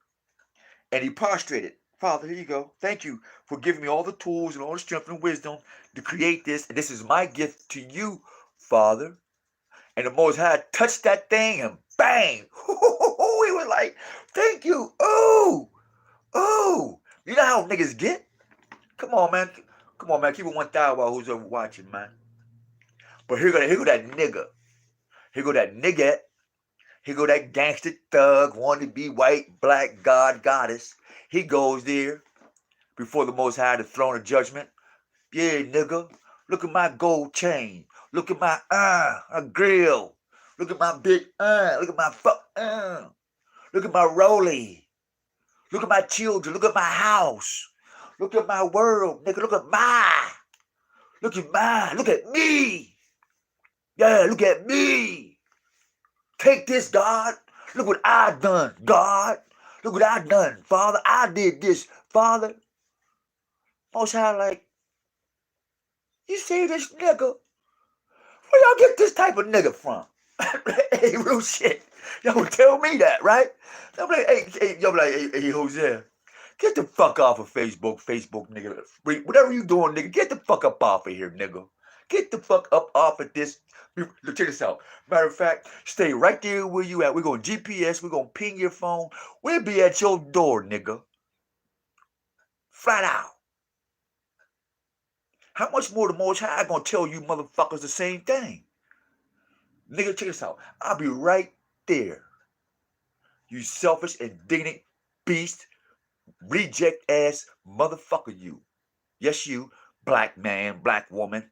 And he prostrated. Father, here you go. Thank you for giving me all the tools and all the strength and wisdom to create this. And this is my gift to you, Father. And the Most High touched that thing and bang. He was like, thank you. Ooh. Ooh. You know how niggas get? Come on, man. Come on, man. Keep it 1,000 while who's ever watching, man. But here go that nigga. Here go that nigga. Here go that gangster thug, wanting to be white, black, God, goddess. He goes there before the Most High, the throne of judgment. Yeah, nigga. Look at my gold chain. Look at my grill. Look at my big Look at my Look at my rollie. Look at my children. Look at my house. Look at my world, nigga. Look at Look at me. Yeah, look at me. Take this, God. Look what I done, God. Look what I done, Father. I did this, Father. Most High, like, you see this nigga? Where y'all get this type of nigga from? Hey, real shit. Y'all tell me that, right? Y'all be like, hey, Hosea, get the fuck off of Facebook, nigga. Whatever you doing, nigga, get the fuck up off of here, nigga. Get the fuck up off of this. Look, check this out. Matter of fact, stay right there where you at. We're going to GPS. We're going to ping your phone. We'll be at your door, nigga. Flat out. How much more the Most High going to tell you motherfuckers the same thing? Nigga, check this out. I'll be right there. You selfish, indignant beast, reject ass motherfucker, you. Yes, you, black man, black woman.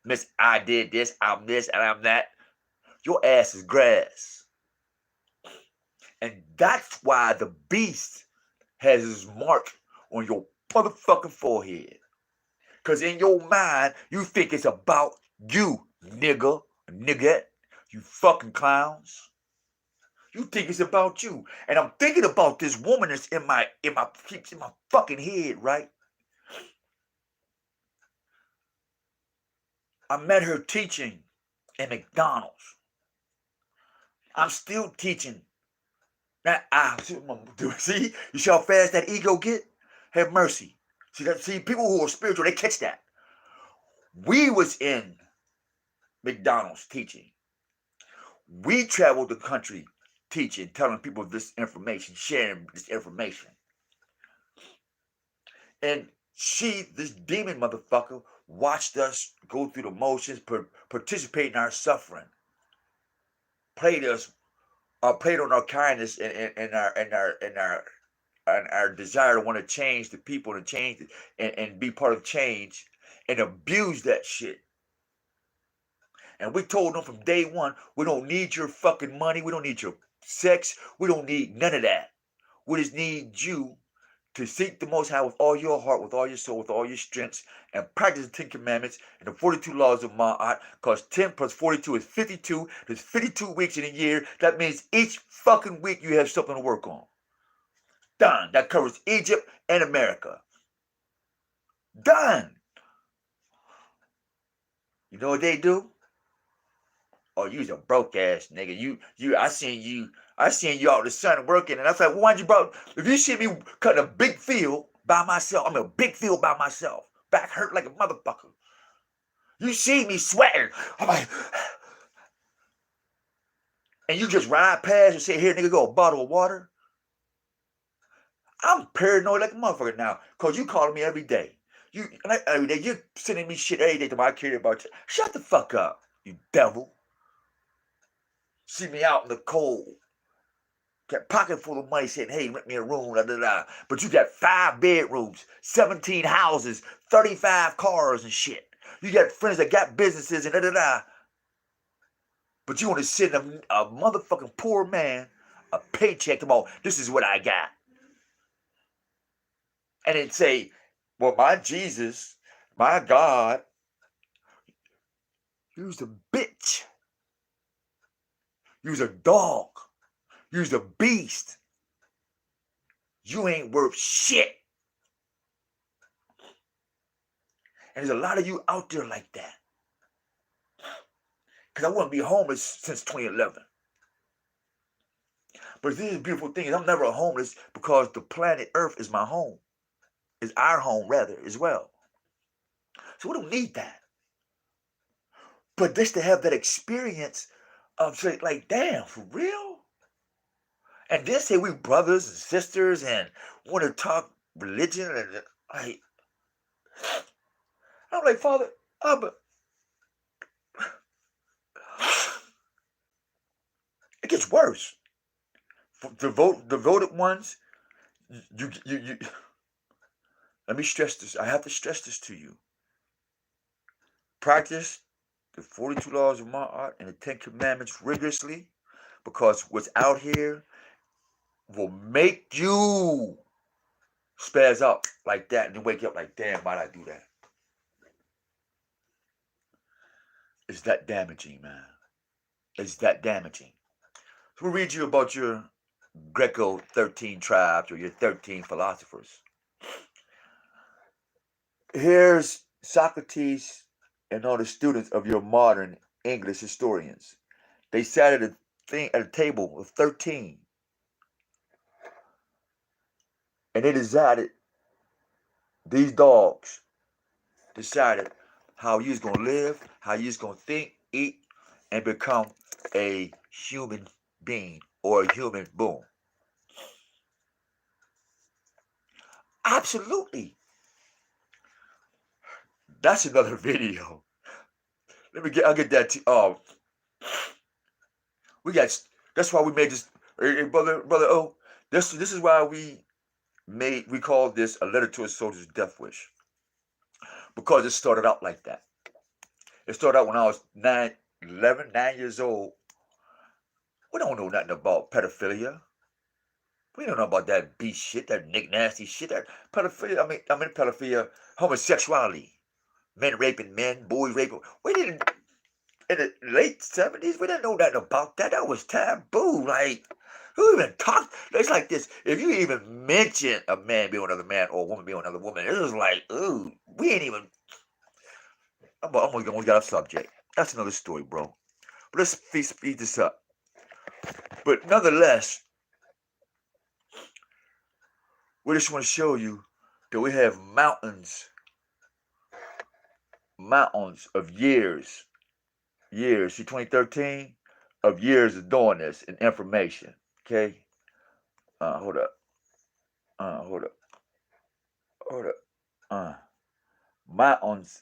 Miss, I did this, I'm this, and I'm that. Your ass is grass. And that's why the beast has his mark on your motherfucking forehead. Because in your mind, you think it's about you, nigga, nigga, you fucking clowns. You think it's about you. And I'm thinking about this woman that's in my fucking head, right? I met her teaching at McDonald's. I'm still teaching. See, you see how fast that ego get? Have mercy. See, people who are spiritual, they catch that. We was in McDonald's teaching. We traveled the country teaching, telling people this information, sharing this information. And this demon motherfucker, watched us go through the motions, participate in our suffering, played on our kindness and our desire to want to change the people and change and be part of change, and abuse that shit. And we told them from day one, we don't need your fucking money, we don't need your sex, we don't need none of that. We just need you to seek the Most High with all your heart, with all your soul, with all your strengths, and practice the 10 Commandments and the 42 laws of Ma'at, because 10 plus 42 is 52. There's 52 weeks in a year. That means each fucking week you have something to work on. Done. That covers Egypt and America. Done. You know what they do? Oh, you's a broke ass nigga. I seen you out in the sun working, and I was like, why'd you bro? If you see me cutting a big field by myself, I'm in a big field by myself. Back hurt like a motherfucker. You see me sweating. I'm like, and you just ride past and say, here, nigga, go a bottle of water. I'm paranoid like a motherfucker now, because you calling me every day. You're sending me shit every day to my care about you. Shut the fuck up, you devil. See me out in the cold. Got pocket full of money saying, hey, rent me a room, da da da. But you got 5 bedrooms, 17 houses, 35 cars and shit. You got friends that got businesses and da da da. But you want to send a motherfucking poor man a paycheck tomorrow. This is what I got. And then say, well, my Jesus, my God, you's a bitch. You's a dog. You's a beast. You ain't worth shit. And there's a lot of you out there like that. Because I wouldn't be homeless since 2011. But this is the beautiful thing is I'm never homeless because the planet Earth is my home. Is our home, rather, as well. So we don't need that. But just to have that experience of say, like, damn, for real? And then say we brothers and sisters and want to talk religion and like, I'm like, Father, it gets worse. The voted ones, you. Let me stress this. I have to stress this to you. Practice the 42 laws of OMAR and the 10 commandments rigorously, because what's out here will make you spaz out like that and then wake up like, damn, why'd I do that? It's that damaging, man. It's that damaging. So we'll read you about your Greco 13 tribes or your 13 philosophers. Here's Socrates and all the students of your modern English historians. They sat at a table of 13. And they decided, these dogs decided how you was going to live, how you was going to think, eat, and become a human being or a human boom. Absolutely. That's another video. I'll get that to that's why we made this, brother O, this is why we called this A Letter to a Soldier's Death Wish. Because it started out like that. It started out when I was 9 years old. We don't know nothing about pedophilia. We don't know about that beast shit, that nasty shit, that pedophilia. I mean pedophilia, homosexuality, men raping men, boys raping. We didn't, in the late 70s, we didn't know nothing about that. That was taboo. Like, who even talked? It's like this. If you even mention a man being another man or a woman being another woman, it was like, ooh, we ain't even. I'm almost got off subject. That's another story, bro. But let's speed this up. But nonetheless, we just want to show you that we have mountains of years, see 2013, of years of doing this and information, okay? Hold up. Mountains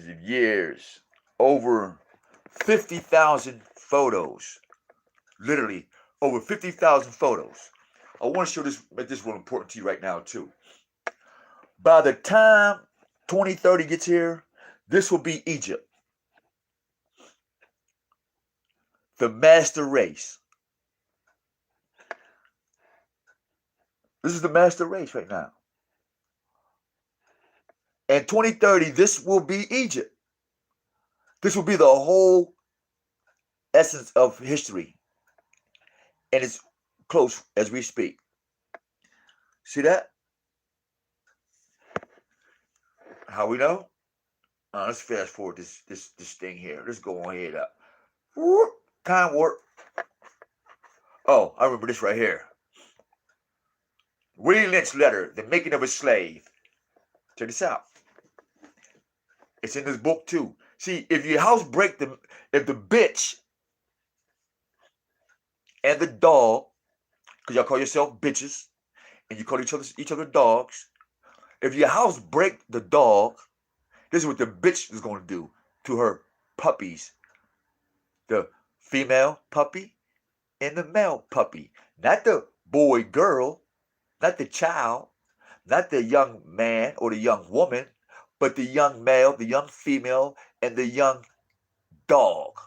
of years, over 50,000 photos, literally over 50,000 photos. I want to show this, make this real important to you right now too. By the time 2030 gets here, this will be Egypt. The master race. This is the master race right now. And 2030, this will be Egypt. This will be the whole essence of history. And it's close as we speak. See that? How we know? Let's fast forward this thing here. Let's go on ahead up. Whoop, time warp. Oh, I remember this right here. Willie Lynch letter, The Making of a Slave. Check this out. It's in this book too. See, if your house break if the bitch and the dog, because y'all call yourself bitches, and you call each other dogs. If your house break the dog, this is what the bitch is going to do to her puppies. The female puppy and the male puppy. Not the boy, girl, not the child, not the young man or the young woman, but the young male, the young female, and the young dog.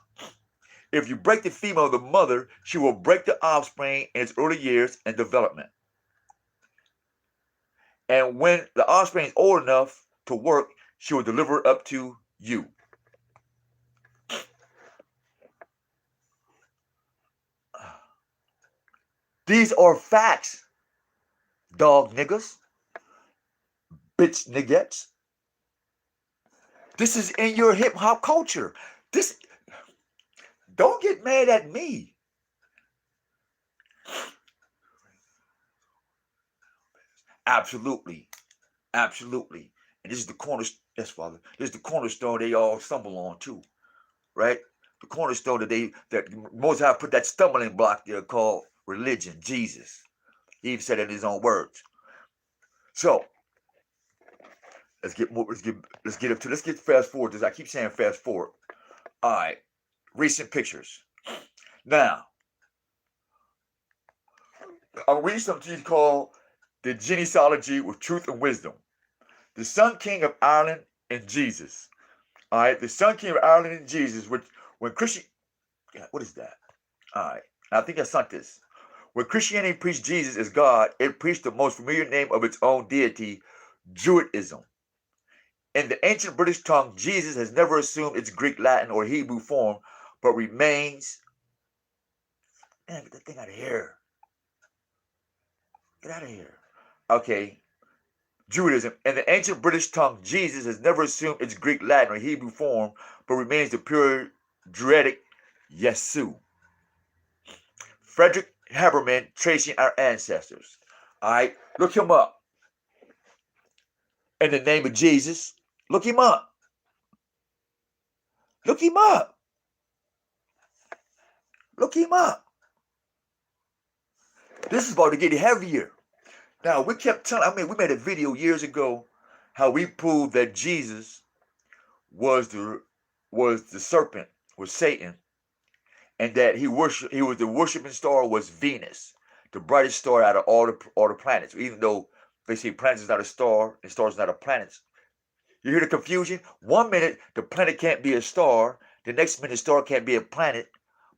If you break the female of the mother, she will break the offspring in its early years and development. And when the offspring is old enough to work, she will deliver it up to you. These are facts, dog niggas, bitch niggettes. This is in your hip hop culture. This, don't get mad at me. Absolutely. Absolutely. And this is the cornerstone, yes, Father. This is the cornerstone they all stumble on too. Right? The cornerstone that Most High put that stumbling block there called religion, Jesus. He even said it in his own words. So let's get fast forward this. I keep saying fast forward. All right. Recent pictures. Now, I'm reading something called The Genealogy with Truth and Wisdom. The Sun King of Ireland and Jesus. All right, the Sun King of Ireland and Jesus, which when Christian, what is that? All right, I think I sent this. When Christianity preached Jesus as God, it preached the most familiar name of its own deity, Judaism. In the ancient British tongue, Jesus has never assumed its Greek, Latin, or Hebrew form, but remains. Man, get that thing out of here. Get out of here. Okay. Judaism. In the ancient British tongue, Jesus has never assumed its Greek, Latin, or Hebrew form, but remains the pure Druidic Yesu. Frederick Haberman tracing our ancestors. All right, look him up. In the name of Jesus, look him up. Look him up. Look him up. This is about to get heavier. Now, we kept telling, we made a video years ago how we proved that Jesus was the serpent, was Satan, and that he was the worshiping star was Venus, the brightest star out of all the planets. Even though they say planet is not a star and star is not a planet. You hear the confusion? 1 minute the planet can't be a star, the next minute the star can't be a planet,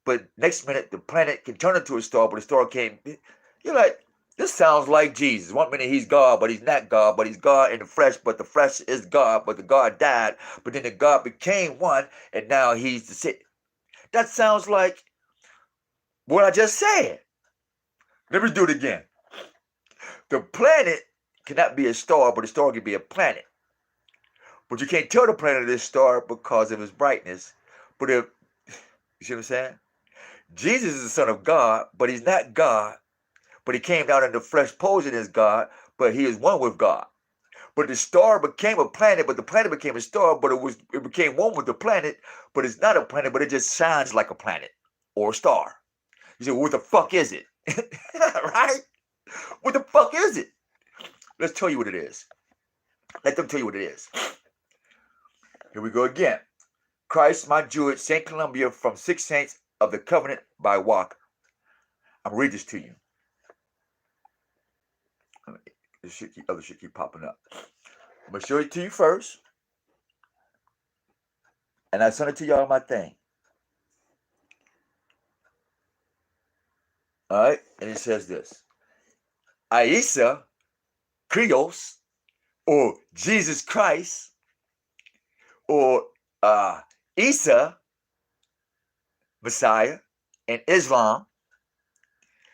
but next minute the planet can turn into a star, but the star can't be. You're like, this sounds like Jesus. 1 minute he's God, but he's not God, but he's God in the flesh, but the flesh is God, but the God died, but then the God became one, and now he's the Satan. That sounds like what I just said. Let me do it again. The planet cannot be a star, but a star can be a planet. But you can't tell the planet is a star because of its brightness. But if, you see what I'm saying? Jesus is the Son of God, but he's not God. But he came down in the flesh posing as God, but he is one with God. But the star became a planet, but the planet became a star, but it became one with the planet, but it's not a planet, but it just shines like a planet or a star. You say, well, what the fuck is it? Right? What the fuck is it? Let's tell you what it is. Let them tell you what it is. Here we go again. Christ, my Jewett, St. Columbia, from Six Saints of the Covenant by Walker. I'm going to read this to you. Other shit keep popping up. I'm going to show it to you first. And I sent it to y'all on my thing. All right? And it says this. Aisa, Krios, or Jesus Christ, or Isa, Messiah, and Islam.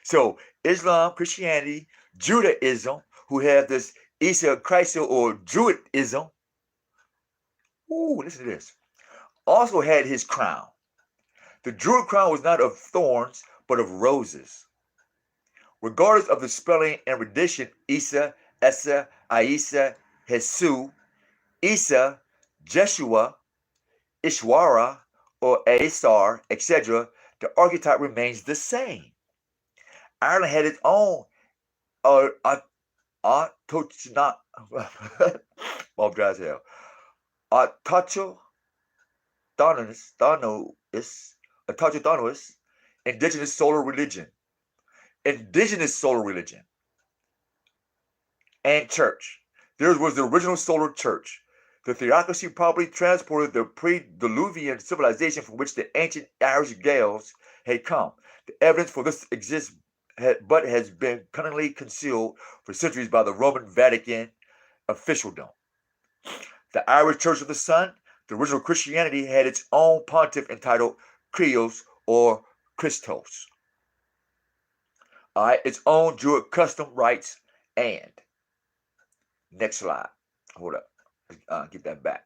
So Islam, Christianity, Judaism, who have this Isa Christ or Druidism. Ooh, listen to this. Also had his crown. The Druid crown was not of thorns, but of roses. Regardless of the spelling and rendition, Isa, Esa, Aisa, Jesu, Isa, Jeshua, Ishwara, or Asar, etc., the archetype remains the same. Ireland had its own Bob dry as hell. Autochthonous indigenous solar religion. Indigenous solar religion. And church. Theirs was the original solar church. The theocracy probably transported the pre-Diluvian civilization from which the ancient Irish Gaels had come. The evidence for this exists, but has been cunningly concealed for centuries by the Roman Vatican officialdom. The Irish Church of the Sun, the original Christianity, had its own pontiff entitled Krios or Christos. All right, its own Druid custom rites and. Next slide. Hold up. Get that back.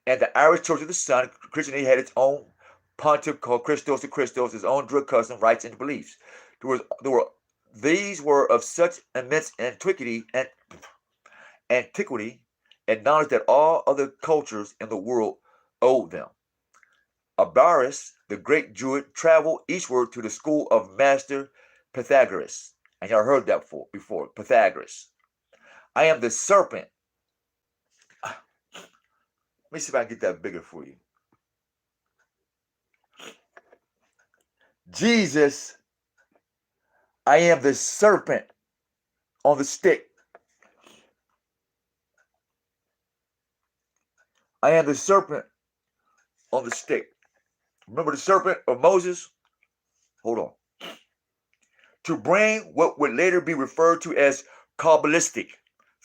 And the Irish Church of the Sun, Christianity, had its own pontiff called Christos or Christos, its own Druid custom rites and beliefs. These were of such immense antiquity and knowledge that all other cultures in the world owed them. Abaris, the great Druid, traveled eastward to the school of Master Pythagoras. And y'all heard that before, Pythagoras. I am the serpent. Let me see if I can get that bigger for you. Jesus, I am the serpent on the stick. I am the serpent on the stick. Remember the serpent of Moses? Hold on. To bring what would later be referred to as Kabbalistic,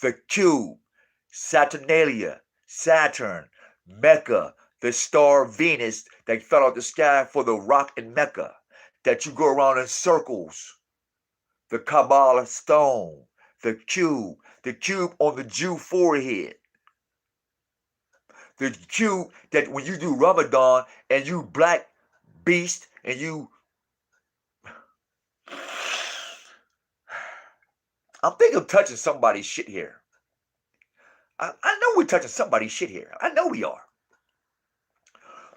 the cube, Saturnalia, Saturn, Mecca, the star Venus that fell out the sky for the rock in Mecca, that you go around in circles, the Kabbalah stone, the cube on the Jew forehead, the cube that when you do Ramadan and you black beast and you, I'm thinking of touching somebody's shit here. I know we're touching somebody's shit here. I know we are.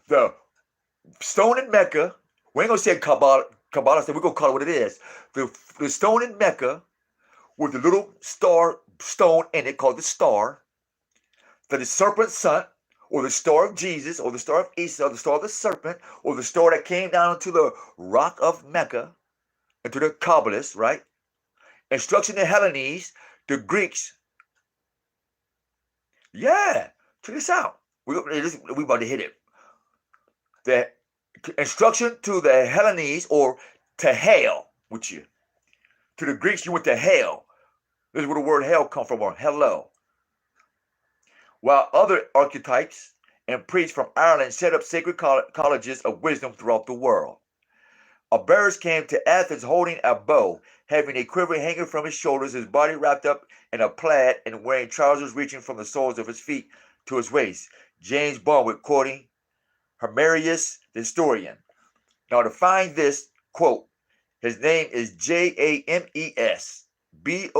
The stone in Mecca, we ain't gonna say Kabbalah, we're gonna call it what it is. The stone in Mecca with the little star stone in it called the star, the serpent sun, or the star of Jesus, or the star of Isa, or the star of the serpent, or the star that came down into the rock of Mecca, into the Kabbalists, right? Instruction to Hellenes, the Greeks. Yeah, check this out. We about to hit it. The instruction to the Hellenes, or to hell with you. To the Greeks, you went to hell. This is where the word hell come from, or hello. While other archetypes and priests from Ireland set up sacred colleges of wisdom throughout the world. Abaris came to Athens holding a bow, having a quiver hanging from his shoulders, his body wrapped up in a plaid, and wearing trousers reaching from the soles of his feet to his waist. James Bonwick quoting Hermerius the historian. Now to find this, quote, his name is James Bonwick.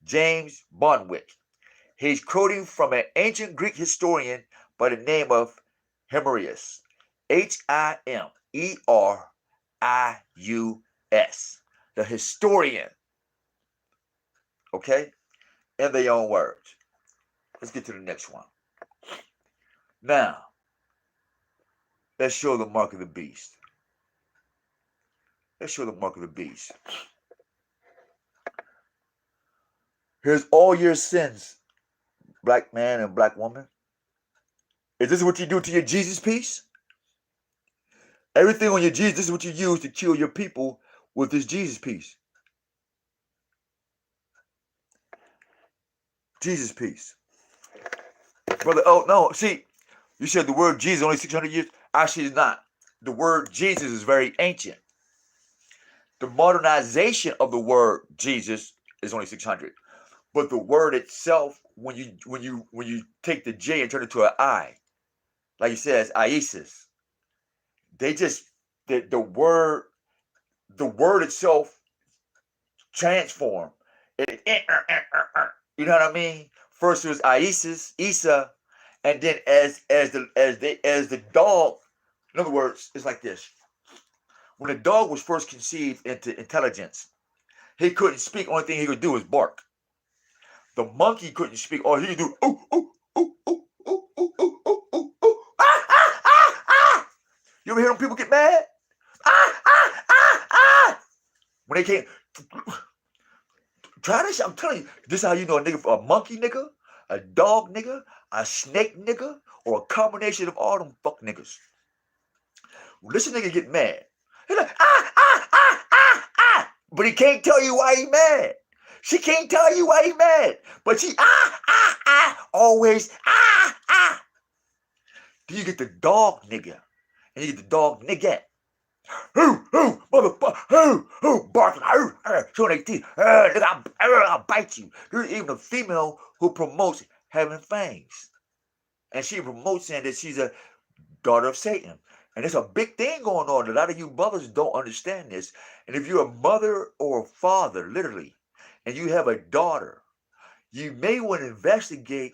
James Bonwick. He's quoting from an ancient Greek historian by the name of Hermerius. Himerius. The historian. Okay? In their own words. Let's get to the next one. Now, let's show the mark of the beast. Let's show the mark of the beast. Here's all your sins, black man and black woman. Is this what you do to your Jesus piece? Everything on your Jesus, this is what you use to kill your people with this Jesus piece. Jesus piece. Brother, oh no, see, you said the word Jesus only 600 years. Actually, it's not. The word Jesus is very ancient. The modernization of the word Jesus is only 600. But the word itself, when you take the J and turn it to an I, like it says, Isis, they just the word itself transformed. You know what I mean? First it was Isis, Isa, and then as the dog. In other words, it's like this. When the dog was first conceived into intelligence, he couldn't speak. Only thing he could do was bark. The monkey couldn't speak. All he could do, ooh, ooh, ooh, ooh, ooh, ooh, ooh, ooh, ooh, ooh, ah, ah, ah, ah. You ever hear them people get mad? Ah, ah, ah, ah. When they can't, try this. I'm telling you, this is how you know a monkey nigga. a dog nigga, a snake nigga, or a combination of all them fuck niggas. When this nigga get mad, he like, but he can't tell you why he mad. She can't tell you why he mad, but she always Then you get the dog nigga, and you get the dog nigga. Who, motherfucker, who, barking, showing their teeth, nigga, I'll bite you. There's even a female who promotes having fangs. And she promotes saying that she's a daughter of Satan. And there's a big thing going on. A lot of you brothers don't understand this. And if you're a mother or a father, literally, and you have a daughter, you may want to investigate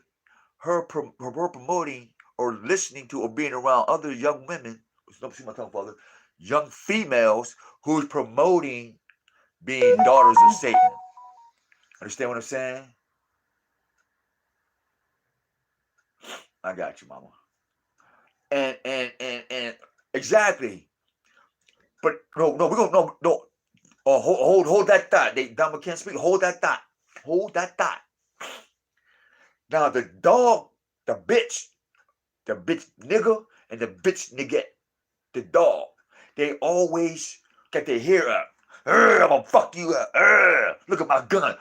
her promoting or listening to or being around other young women, see my tongue, father, young females who's promoting being daughters of Satan. Understand what I'm saying? I got you, mama. And exactly. But no, we're gonna no. Oh, hold that thought. Dama can't speak. Hold that thought. Hold that thought. Now the dog, the bitch nigga, and the bitch nigga, the dog, they always got their hair up. I'm gonna fuck you up. Look at my gun.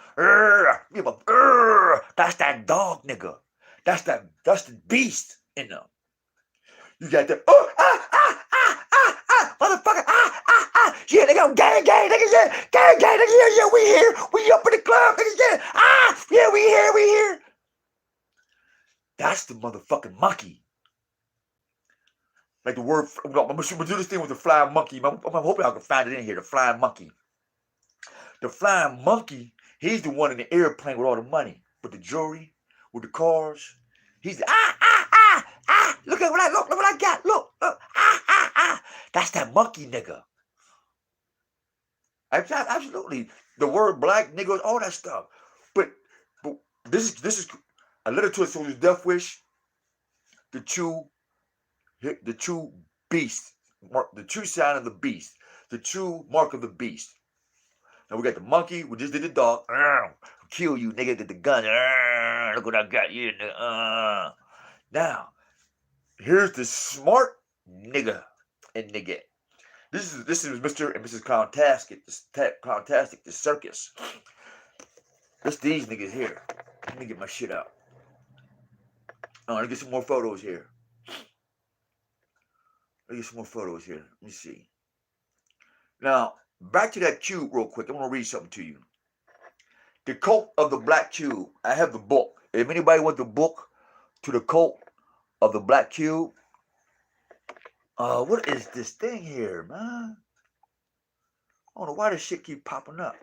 That's that dog nigga. That's the beast in them. You got the motherfucker, yeah, they got gang, nigga, yeah, gang, nigga, yeah, we here, we up in the club, nigga, yeah, we here. That's the motherfucking monkey. Like the word, I'm gonna do this thing with the flying monkey. I'm hoping I can find it in here, the flying monkey. The flying monkey, he's the one in the airplane with all the money, with the jewelry, with the cars. He's look at look what I got, look, That's that monkey nigga. Absolutely. The word black, niggas, all that stuff. But this is a letter to a soldier's death wish. The true beast, the true sign of the beast, the true mark of the beast. Now we got the monkey. We just did the dog. Kill you, nigga. Did the gun. Look what I got you, nigga. Now, here's the smart nigga and nigga. This is Mr. and Mrs. Clowntastic, the circus. It's these niggas here. Let me get my shit out. Let me get some more photos here. Let me see. Now, back to that cube real quick. I want to read something to you. The Cult of the Black Cube. I have the book. If anybody wants the book to the Cult of the Black Cube, what is this thing here, man? I don't know why this shit keep popping up.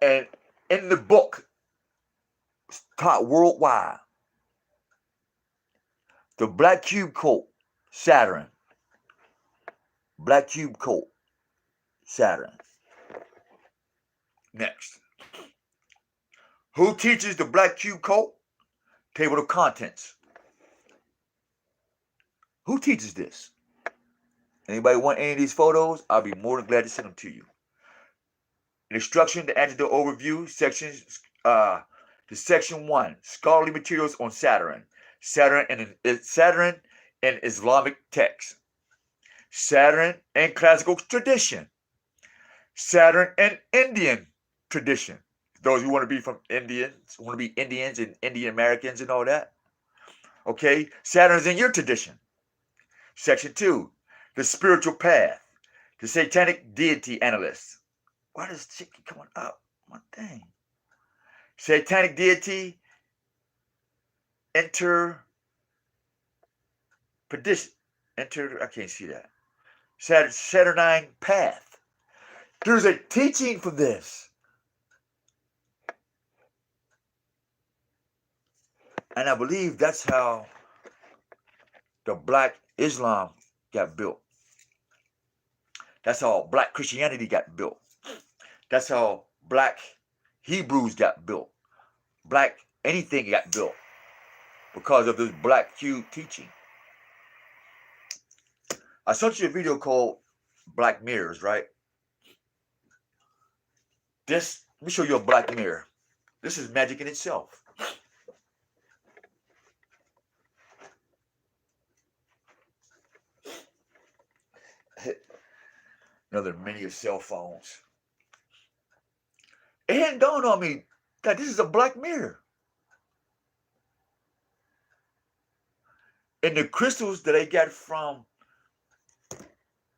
And in the book, taught worldwide, the Black Cube Cult, Saturn. Black Cube Cult, Saturn. Next. Who teaches the Black Cube Cult? Table of contents. Who teaches this? Anybody want any of these photos? I'll be more than glad to send them to you. Instruction to answer the overview sections. The section 1, scholarly materials on Saturn. Saturn and Islamic texts. Saturn and classical tradition. Saturn and Indian tradition. Those who want to be from Indians, want to be Indians and Indian Americans and all that. Okay, Saturn's in your tradition. Section 2, the spiritual path. The satanic deity analyst. Why does shit keep coming up? One thing. Satanic deity I can't see that. Saturnine path. There's a teaching for this. And I believe that's how the Black Islam got built. That's how Black Christianity got built. That's how Black Hebrews got built. Black anything got built because of this Black Cube teaching. I sent you a video called Black Mirrors, right? This, let me show you a black mirror. This is magic in itself. Another many of cell phones. It hadn't dawned on me that this is a black mirror. And the crystals that I got from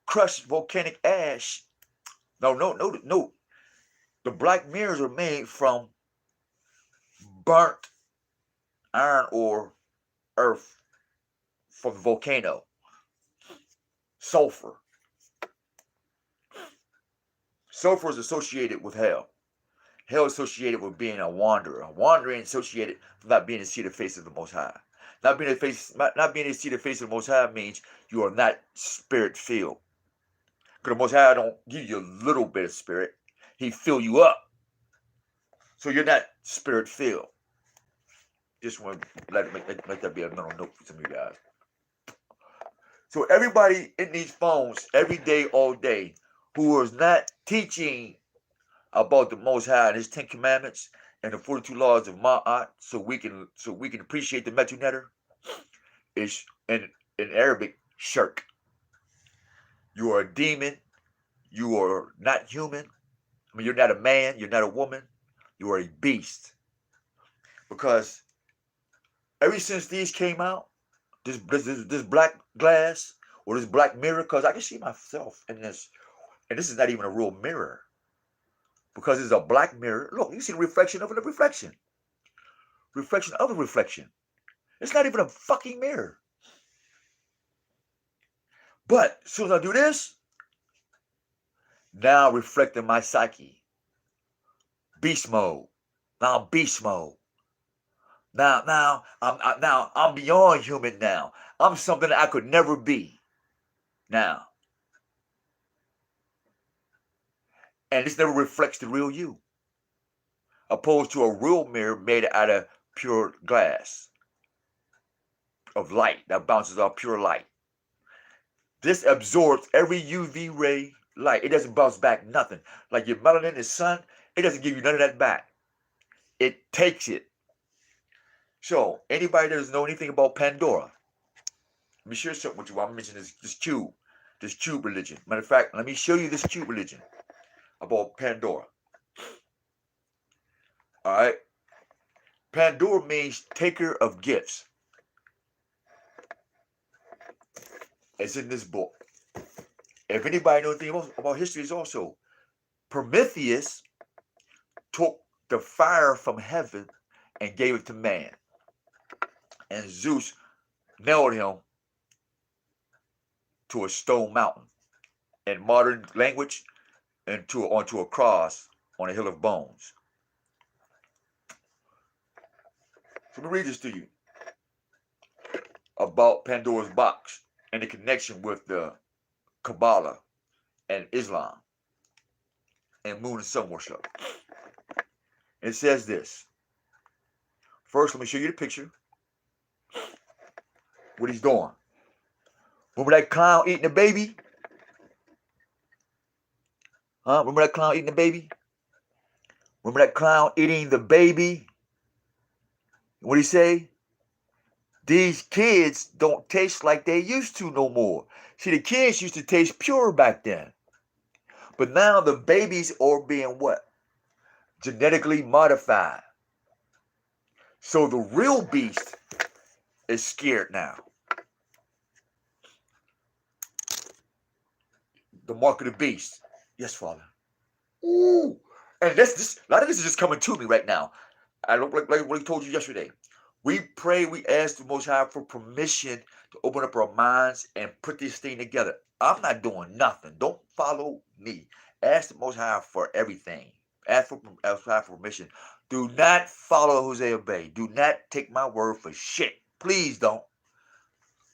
crushed volcanic ash, no. The black mirrors are made from burnt iron ore, earth from the volcano, sulfur. Sulfur is associated with hell. Hell is associated with being a wanderer. A wanderer is associated with not being able to see the face of the Most High. Not being able to see the face of the Most High means you are not spirit filled. Because the Most High don't give you a little bit of spirit. He fill you up. So you're not spirit filled. Just want to let that be a mental note for some of you guys. So everybody in these phones, every day, all day, who is not teaching about the Most High and His 10 Commandments and the 42 laws of Ma'at, so we can appreciate the Metu Netter, is in Arabic shirk. You are a demon. You are not human. I mean, you're not a man. You're not a woman. You are a beast. Because ever since these came out, this black glass or this black mirror, because I can see myself in this, and this is not even a real mirror. Because it's a black mirror. Look, you see the reflection of the reflection. Reflection of the reflection. It's not even a fucking mirror. But as soon as I do this, now I'm reflecting my psyche. Beast mode. Now I'm beast mode. Now I'm beyond human now. I'm something that I could never be. Now. And this never reflects the real you. Opposed to a real mirror made out of pure glass. Of light that bounces off pure light. This absorbs every UV ray light. It doesn't bounce back nothing. Like your melanin in the sun, it doesn't give you none of that back. It takes it. So, anybody that doesn't know anything about Pandora, let me share something with you while I'm mentioning this cube religion. Matter of fact, let me show you this cube religion about Pandora. Alright? Pandora means taker of gifts. It's in this book. If anybody knows anything about history, it's also Prometheus took the fire from heaven and gave it to man. And Zeus nailed him to a stone mountain. In modern language, onto a cross on a hill of bones. So let me read this to you about Pandora's box and the connection with the Kabbalah and Islam and moon and sun worship. It says this. First, let me show you the picture. What he's doing. Remember that clown eating the baby? Huh? Remember that clown eating the baby? Remember that clown eating the baby? What did he say? These kids don't taste like they used to no more. See, the kids used to taste pure back then. But now the babies are being what? Genetically modified. So the real beast is scared now. The mark of the beast. Yes, Father. Ooh. And this a lot of this is just coming to me right now. I don't like what he told you yesterday. We pray, we ask the Most High for permission to open up our minds and put this thing together. I'm not doing nothing. Don't follow me. Ask the Most High for everything. Ask for permission. Do not follow HOSEA Bay. Do not take my word for shit. Please don't.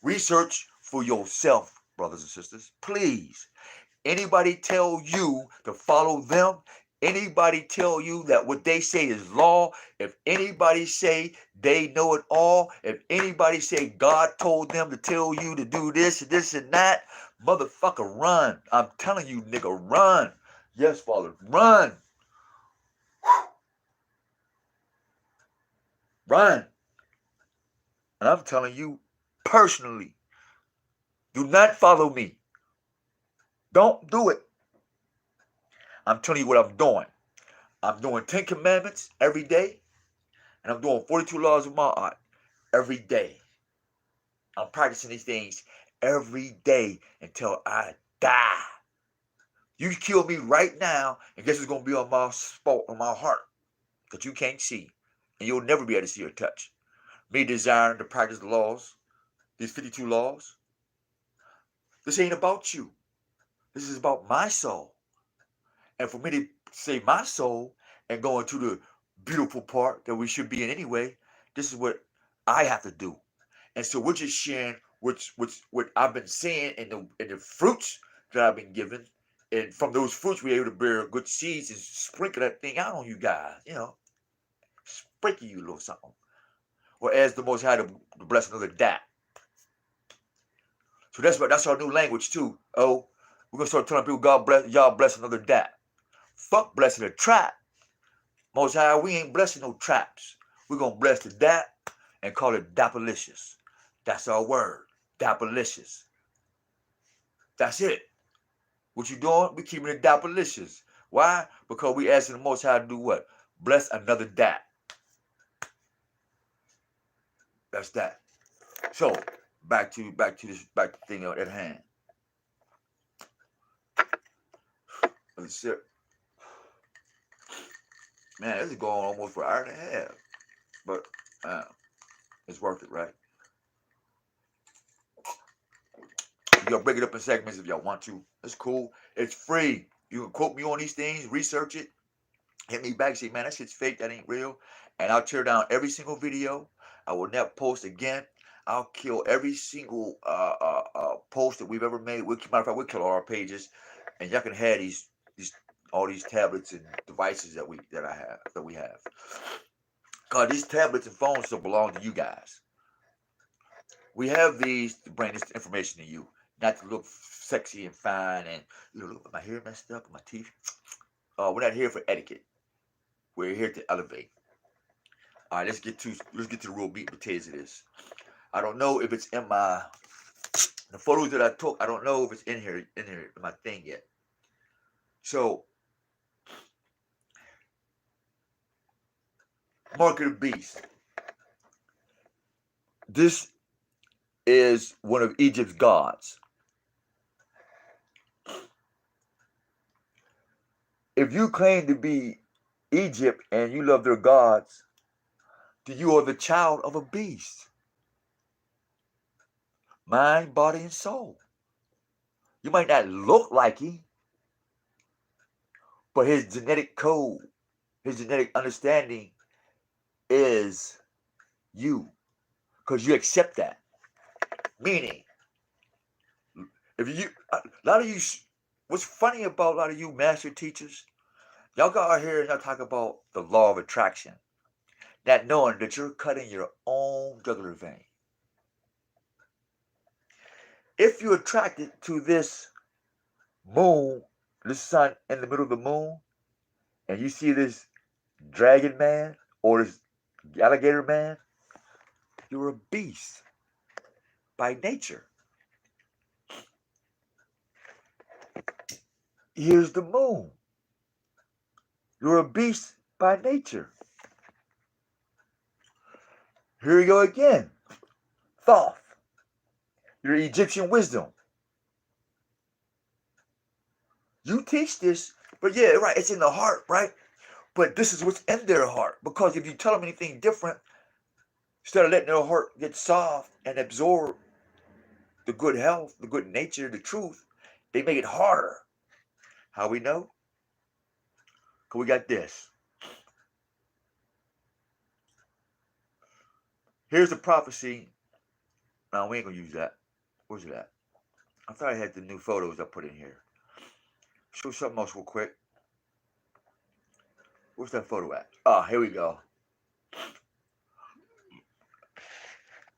Research for yourself, brothers and sisters. Please. Anybody tell you to follow them? Anybody tell you that what they say is law? If anybody say they know it all, if anybody say God told them to tell you to do this and that, motherfucker, run. I'm telling you, nigga, run. Yes, Father, run. Run. And I'm telling you personally, do not follow me. Don't do it. I'm telling you what I'm doing. I'm doing 10 commandments every day, and I'm doing 42 laws of my art every day. I'm practicing these things every day until I die. You kill me right now, and guess what's going to be on my spot, on my heart, that you can't see, and you'll never be able to see or touch. Me desiring to practice the laws, these 52 laws. This ain't about you. This is about my soul. And for me to say my soul and go into the beautiful part that we should be in anyway, this is what I have to do. And so we're just sharing what I've been seeing in the fruits that I've been given. And from those fruits, we're able to bear good seeds and sprinkle that thing out on you guys. You know, sprinkle you a little something. Or as the Most High to bless another dat. So that's our new language too. Oh, we're gonna start telling people, God bless y'all, bless another dat. Fuck blessing a trap. Most High, we ain't blessing no traps. We're gonna bless the dat and call it dapalicious. That's our word, dapalicious. That's it. What you doing? We keeping it dapalicious. Why? Because we asking the Most High to do what? Bless another dat. That's that. So back to the thing at hand. Let's see. Man, this is going almost for an hour and a half. But it's worth it, right? Y'all break it up in segments if y'all want to. It's cool. It's free. You can quote me on these things, research it, hit me back, say, man, that shit's fake, that ain't real. And I'll tear down every single video. I will never post again. I'll kill every single post that we've ever made. Matter of fact, we'll kill all our pages. And y'all can have all these tablets and devices that we have. Because these tablets and phones still belong to you guys. We have these to bring this information to you, not to look sexy and fine and look, my hair messed up, my teeth. We're not here for etiquette. We're here to elevate. All right, let's get to the real meat and potatoes of this. I don't know if it's in the photos that I took. I don't know if it's in here in my thing yet. So, Mark of the Beast. This is one of Egypt's gods. If you claim to be Egypt and you love their gods, then you are the child of a beast. Mind, body, and soul. You might not look like him, but his genetic code, his genetic understanding is you. Because you accept that. Meaning, if a lot of you, what's funny about a lot of you master teachers, y'all go out here and y'all talk about the law of attraction, not knowing that you're cutting your own jugular vein. If you're attracted to this moon, this sun in the middle of the moon, and you see this dragon man or this alligator man, you're a beast by nature. Here's the moon. You're a beast by nature. Here you go again. Thoth. Your Egyptian wisdom. You teach this, but yeah, right, it's in the heart, right? But this is what's in their heart. Because if you tell them anything different, instead of letting their heart get soft and absorb the good health, the good nature, the truth, they make it harder. How we know? Because we got this. Here's the prophecy. No, we ain't going to use that. Where's it at? I thought I had the new photos I put in here. Show something else real quick. Where's that photo at? Ah, here we go.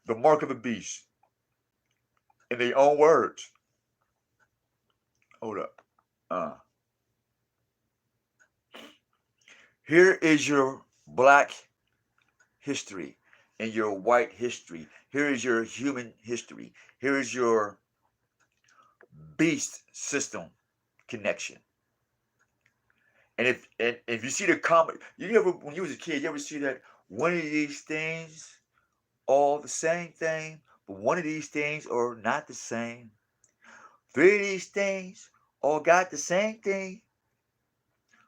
The mark of the beast. In their own words. Hold up. Here is your black history. in your white history. Here is your human history. Here is your beast system connection. And if you see the common, you ever, when you was a kid, you ever see that one of these things all the same thing, but one of these things are not the same. Three of these things all got the same thing,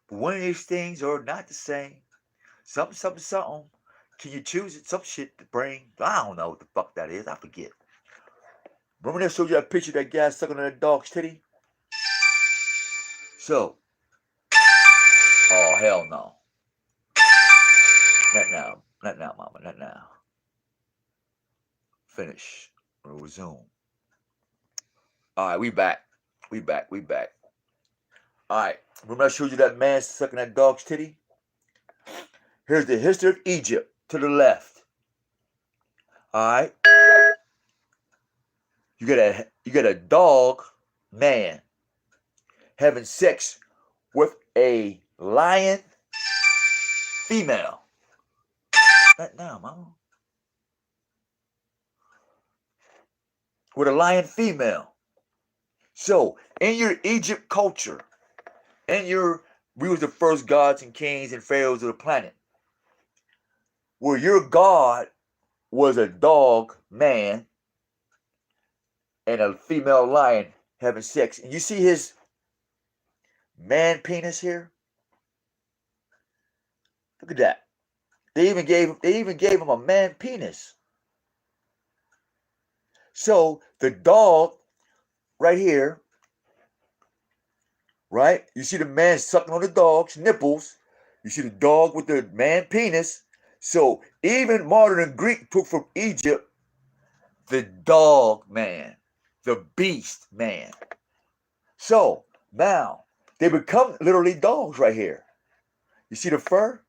but one of these things are not the same. Something, something, something. Can you choose it? Some shit to bring. I don't know what the fuck that is. I forget. Remember when I showed you that picture of that guy sucking on that dog's titty? So, oh hell no. Not now. Not now, mama. Not now. Finish. We'll resume. Alright, we back. We back. We back. Alright. Remember I showed you that man sucking that dog's titty? Here's the history of Egypt to the left. Alright. You get a dog man having sex with a lion female. Not now, mama. With a lion female. So, in your Egypt culture, we was the first gods and kings and pharaohs of the planet. Where your god was a dog man and a female lion having sex. And you see his man penis here? Look at that. They even gave him a man penis. So the dog right here, right? You see the man sucking on the dog's nipples. You see the dog with the man penis. So even modern Greek took from Egypt the dog man, the beast man. So now they become literally dogs right here. You see the fur?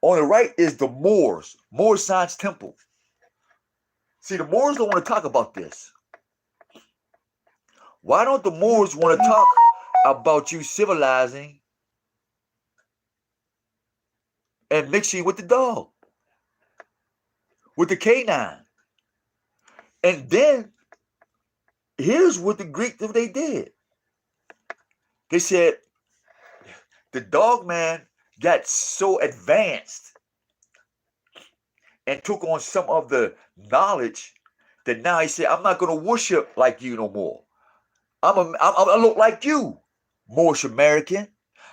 On the right is the Moors, Science Temple. See, the Moors don't want to talk about this. Why don't the Moors want to talk about you civilizing and mixing with the dog, with the canine? And then, here's what the Greeks they did. They said, the dog man got so advanced and took on some of the knowledge that now he said, I'm not going to worship like you no more. I look like you, Moorish American.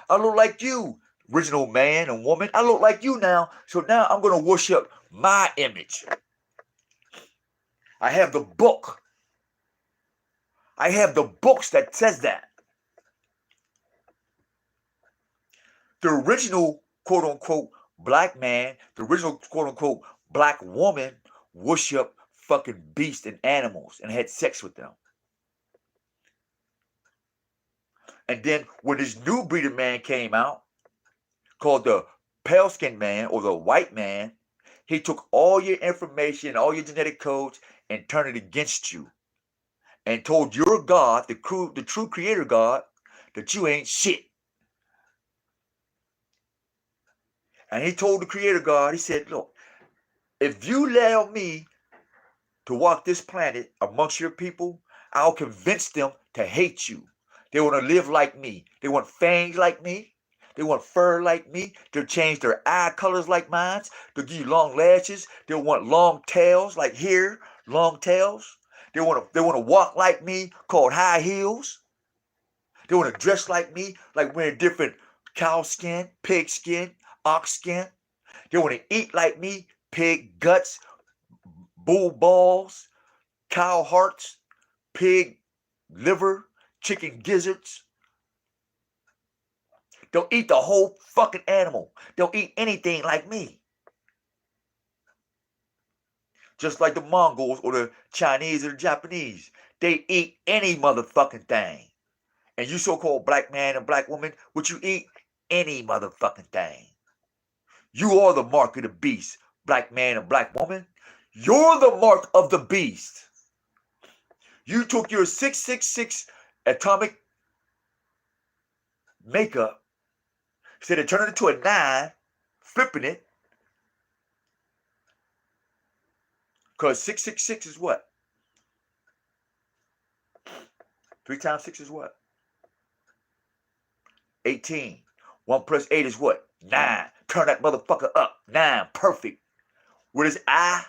I look like you, original man and woman. I look like you now. So now I'm going to worship my image. I have the book. I have the books that says that. The original quote unquote black man, the original quote unquote black woman worshiped fucking beasts and animals and had sex with them. And then when this new breed of man came out, called the pale skinned man or the white man, he took all your information, all your genetic codes, and turned it against you. And told your God, the true creator God, that you ain't shit. And he told the creator God, he said, look, if you allow me to walk this planet amongst your people, I'll convince them to hate you. They want to live like me. They want fangs like me. They want fur like me. They'll change their eye colors like mine. They'll give you long lashes. They'll want long tails like here, long tails. They want to walk like me, called high heels. They want to dress like me, like wearing different cow skin, pig skin, ox skin. They want to eat like me, pig guts, bull balls, cow hearts, pig liver, chicken gizzards. They'll eat the whole fucking animal. They'll eat anything like me. Just like the Mongols or the Chinese or the Japanese. They eat any motherfucking thing. And you so-called black man and black woman, would you eat any motherfucking thing? You are the mark of the beast, black man and black woman. You're the mark of the beast. You took your 666 atomic makeup, instead of turning it to a 9, flipping it, Because 666 is what? 3 times 6 is what? 18. 1 plus 8 is what? 9. Turn that motherfucker up. 9. Perfect. What is I?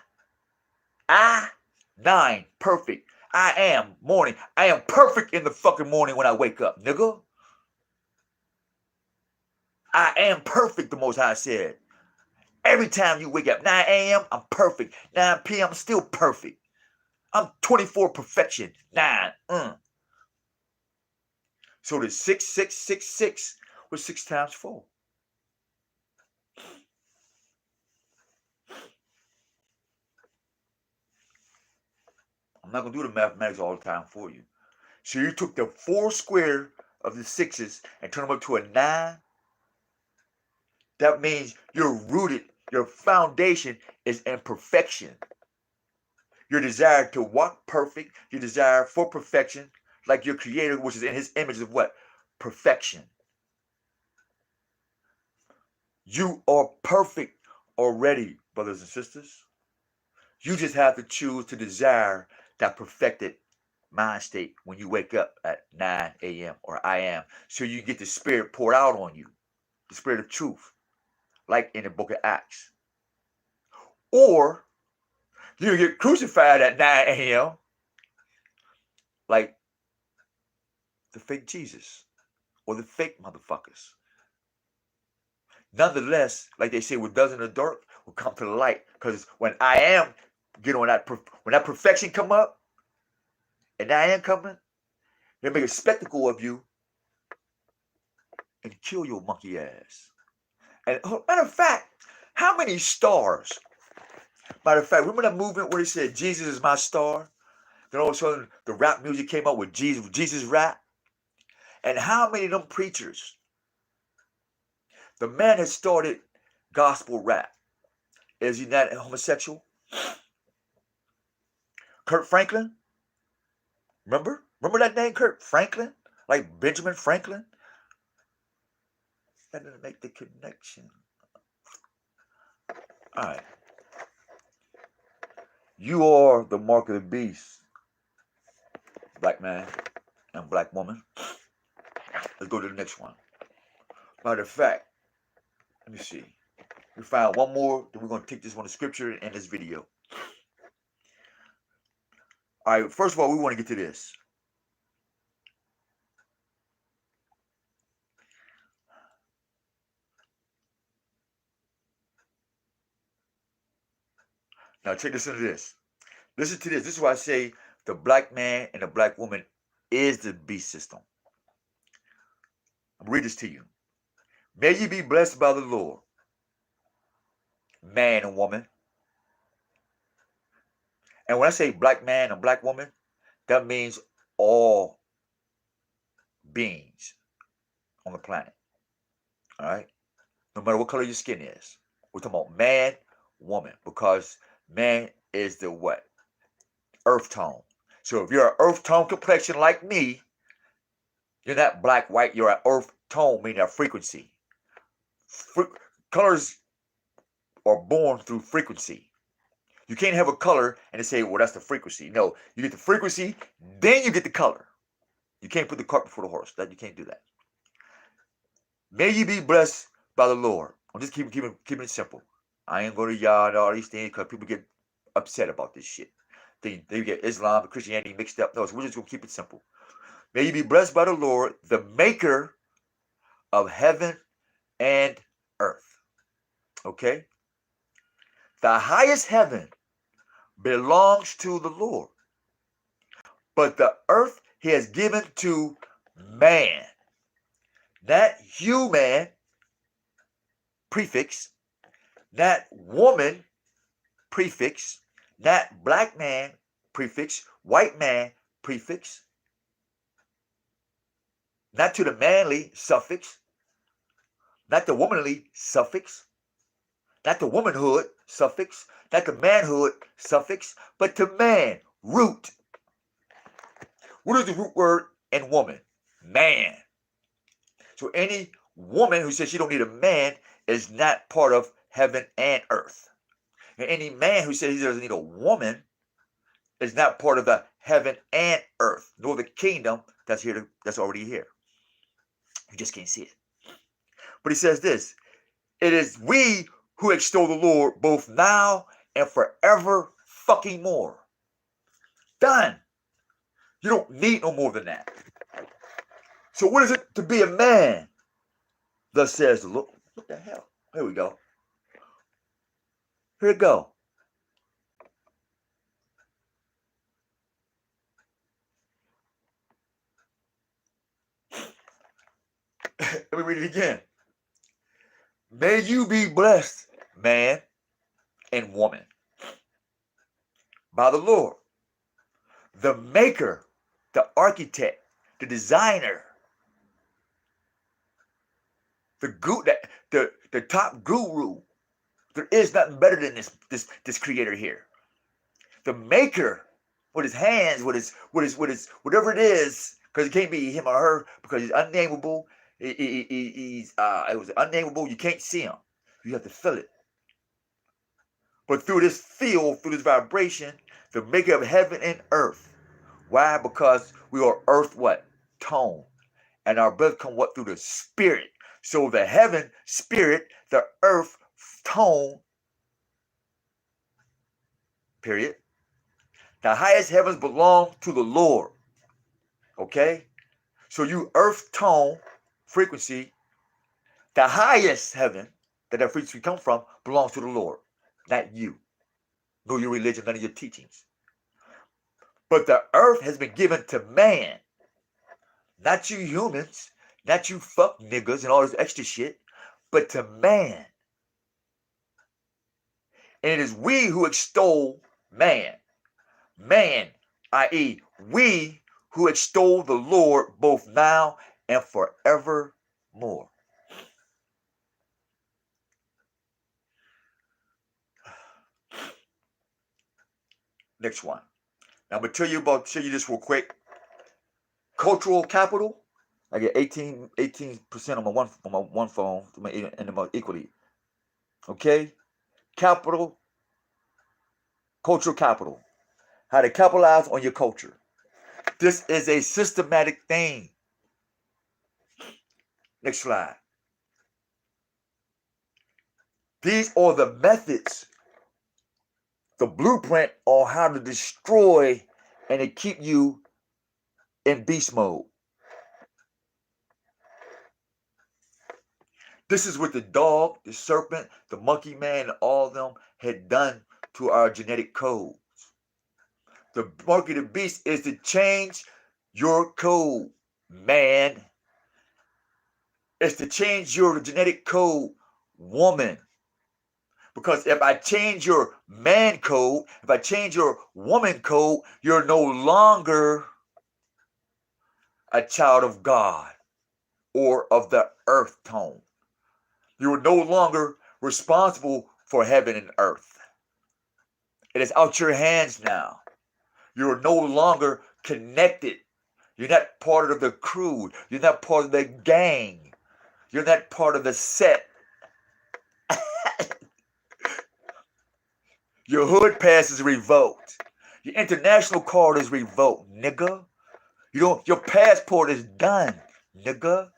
I? 9. Perfect. I am morning. I am perfect in the fucking morning when I wake up, nigga. I am perfect, the Most High said. Every time you wake up, 9 a.m., I'm perfect. 9 p.m., I'm still perfect. I'm 24 perfection. 9. So the 6666 was 6 times 4. I'm not going to do the mathematics all the time for you. So you took the 4 square of the 6s and turned them up to a 9. That means you're rooted, your foundation is in perfection. Your desire to walk perfect, your desire for perfection, like your creator, which is in his image of what? Perfection. You are perfect already, brothers and sisters. You just have to choose to desire that perfected mind state when you wake up at 9 a.m. or I am, so you get the spirit poured out on you, the spirit of truth, like in the book of Acts. Or you get crucified at 9 a.m. like the fake Jesus or the fake motherfuckers. Nonetheless, like they say, what does in the dark will come to the light. Because when I am get on that, when that perfection come up, and I am coming, they make a spectacle of you and kill your monkey ass. And matter of fact, how many stars? Matter of fact, remember that movement where he said, Jesus is my star? Then all of a sudden, the rap music came out with Jesus rap. And how many of them preachers? The man that started gospel rap. Is he not homosexual? Kurt Franklin? Remember? Remember that name, Kurt Franklin? Like Benjamin Franklin? That didn't make the connection. All right. You are the mark of the beast, black man and black woman. Let's go to the next one. Matter of fact, let me see. We found one more, then we're going to take this one to scripture and end this video. All right, first of all, we want to get to this. Now, check this into this. Listen to this. This is why I say the black man and the black woman is the beast system. I'm going to read this to you. May you be blessed by the Lord, man and woman. And when I say black man and black woman, that means all beings on the planet. All right? No matter what color your skin is. We're talking about man, woman, because man is the what? Earth tone. So if you're an earth tone complexion like me, you're not black, white, you're an earth tone, meaning a frequency. Colors are born through frequency. You can't have a color and say, well, that's the frequency. No, you get the frequency, then you get the color. You can't put the cart before the horse. You can't do that. May you be blessed by the Lord. I'm just keeping it simple. I ain't going to yard all these things because people get upset about this shit. They get Islam and Christianity mixed up. No, so we're just going to keep it simple. May you be blessed by the Lord, the maker of heaven and earth. Okay? The highest heaven belongs to the Lord, but the earth he has given to man. Not human, prefix. Not woman, prefix. Not black man, prefix. White man, prefix. Not to the manly, suffix. Not the womanly, suffix. Not the womanhood, suffix. Not the manhood, suffix. But to man, root. What is the root word in woman? Man. So any woman who says she don't need a man is not part of heaven and earth. And any man who says he doesn't need a woman is not part of the heaven and earth, nor the kingdom that's here. That's already here. You just can't see it. But he says this: it is we who extol the Lord both now and forever fucking more. Done. You don't need no more than that. So what is it to be a man? Thus says the Lord. What the hell? Here we go. Here we go. Let me read it again. May you be blessed, man and woman, by the Lord, the maker, the architect, the designer, the top guru. There is nothing better than this creator here. The maker, with his hands, with his whatever it is, because it can't be him or her because he's unnameable. It was unnameable. You can't see him. You have to feel it. But through this field, through this vibration, the maker of heaven and earth. Why? Because we are earth what? Tone. And our breath come what? Through the spirit. So the heaven, spirit, the earth, tone, period. The highest heavens belong to the Lord. Okay? So you earth, tone, frequency, the highest heaven that frequency come from belongs to the Lord. Not you. Nor your religion, none of your teachings. But the earth has been given to man. Not you humans. Not you fuck niggas and all this extra shit. But to man. And it is we who extol man. Man, i.e., we who extol the Lord both now and forevermore. Next one. Now I'm gonna show you this real quick. Cultural capital. I get 18% on my one phone and my equally. Okay? Capital. Cultural capital. How to capitalize on your culture. This is a systematic thing. Next slide. These are the methods, the blueprint on how to destroy and to keep you in beast mode. This is what the dog, the serpent, the monkey man, and all of them had done to our genetic codes. The mark of the beast is to change your code, man. It's to change your genetic code, woman. Because if I change your man code, if I change your woman code, you're no longer a child of God or of the earth tone. You are no longer responsible for heaven and earth. It is out your hands now. You are no longer connected. You're not part of the crew. You're not part of the gang. You're not part of the set. Your hood pass is revoked. Your international card is revoked, nigga. Your passport is done, nigga.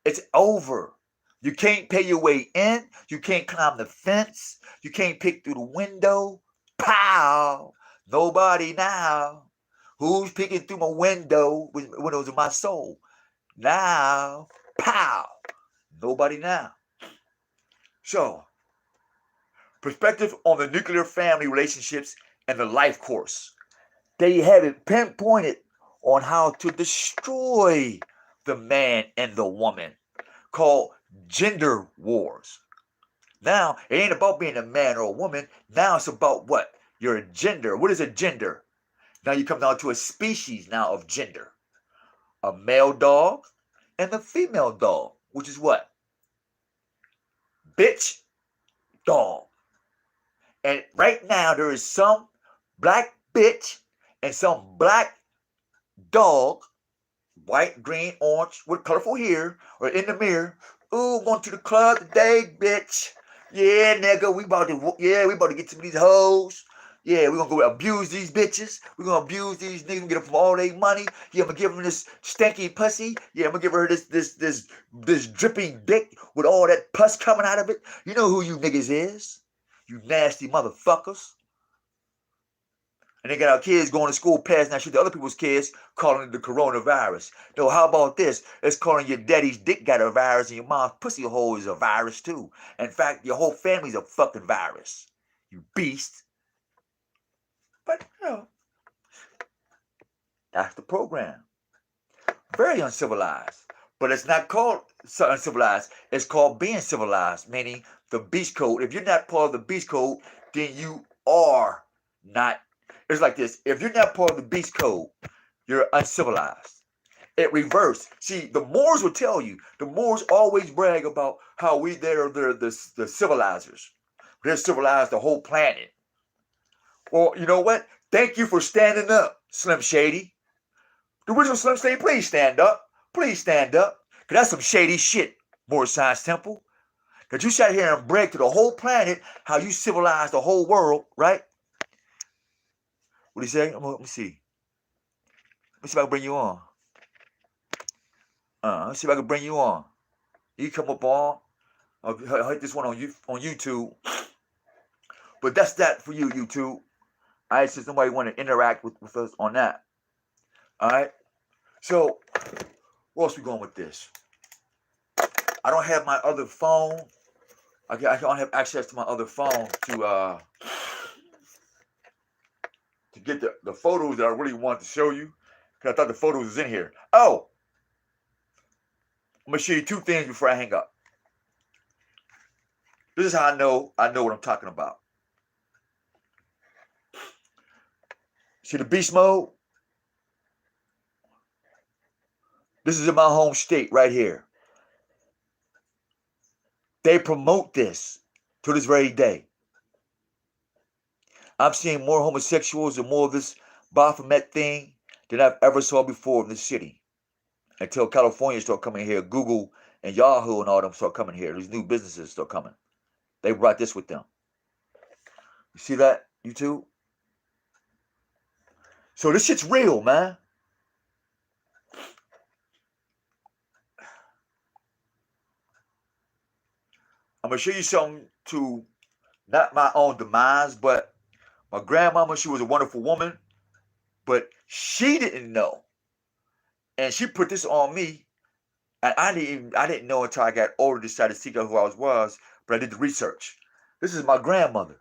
It's over. You can't pay your way in. You can't climb the fence. You can't peek through the window. Pow! Nobody now. Who's peeking through my window with windows of my soul? Now. Pow! Nobody now. So, perspective on the nuclear family relationships and the life course. They have it pinpointed on how to destroy the man and the woman, called gender wars. Now, it ain't about being a man or a woman. Now it's about what? Your gender. What is a gender? Now you come down to a species now of gender. A male dog and a female dog, which is what? Bitch, dog. And right now there is some black bitch and some black dog, white, green, orange, with colorful hair, or in the mirror. Ooh, going to the club today, bitch. Yeah, nigga, we about to get some of these hoes. Yeah, we're gonna go abuse these bitches. We're gonna abuse these niggas, get them from all their money. Yeah, I'm gonna give them this stanky pussy. Yeah, I'm gonna give her this dripping dick with all that pus coming out of it. You know who you niggas is. You nasty motherfuckers. And they got our kids going to school passing that shit to other people's kids, calling it the coronavirus. No, how about this? It's calling your daddy's dick got a virus and your mom's pussy hole is a virus too. In fact, your whole family's a fucking virus. You beast. But, you know, that's the program. Very uncivilized. But it's not called uncivilized. It's called being civilized, meaning the beast code. If you're not part of the beast code, then you are not. It's like this. If you're not part of the beast code, you're uncivilized. It reversed. See, the Moors will tell you. The Moors always brag about how they're the civilizers. They're civilized the whole planet. Well, you know what? Thank you for standing up, Slim Shady. The original Slim Shady, please stand up. Please stand up. Because that's some shady shit, Moor Science Temple. Because you sat here and bragged to the whole planet how you civilized the whole world, right? What do you say? Let me see. Let me see if I can bring you on. Let's see if I can bring you on. You come up on. I'll hit this one on YouTube. But that's that for you, YouTube. All right, since somebody want to interact with us on that. All right. So, where else we going with this? I don't have my other phone. I don't have access to my other phone to get the photos that I really want to show you. Because I thought the photos was in here. Oh! I'm going to show you two things before I hang up. This is how I know what I'm talking about. See the beast mode? This is in my home state right here. They promote this to this very day. I'm seeing more homosexuals and more of this Baphomet thing than I've ever saw before in this city. Until California start coming here, Google and Yahoo and all them start coming here. These new businesses start coming. They brought this with them. You see that, YouTube? So this shit's real, man. I'm going to show you something to not my own demise, but my grandmama, she was a wonderful woman, but she didn't know. And she put this on me, and I didn't know until I got older, decided to seek out who I was, but I did the research. This is my grandmother.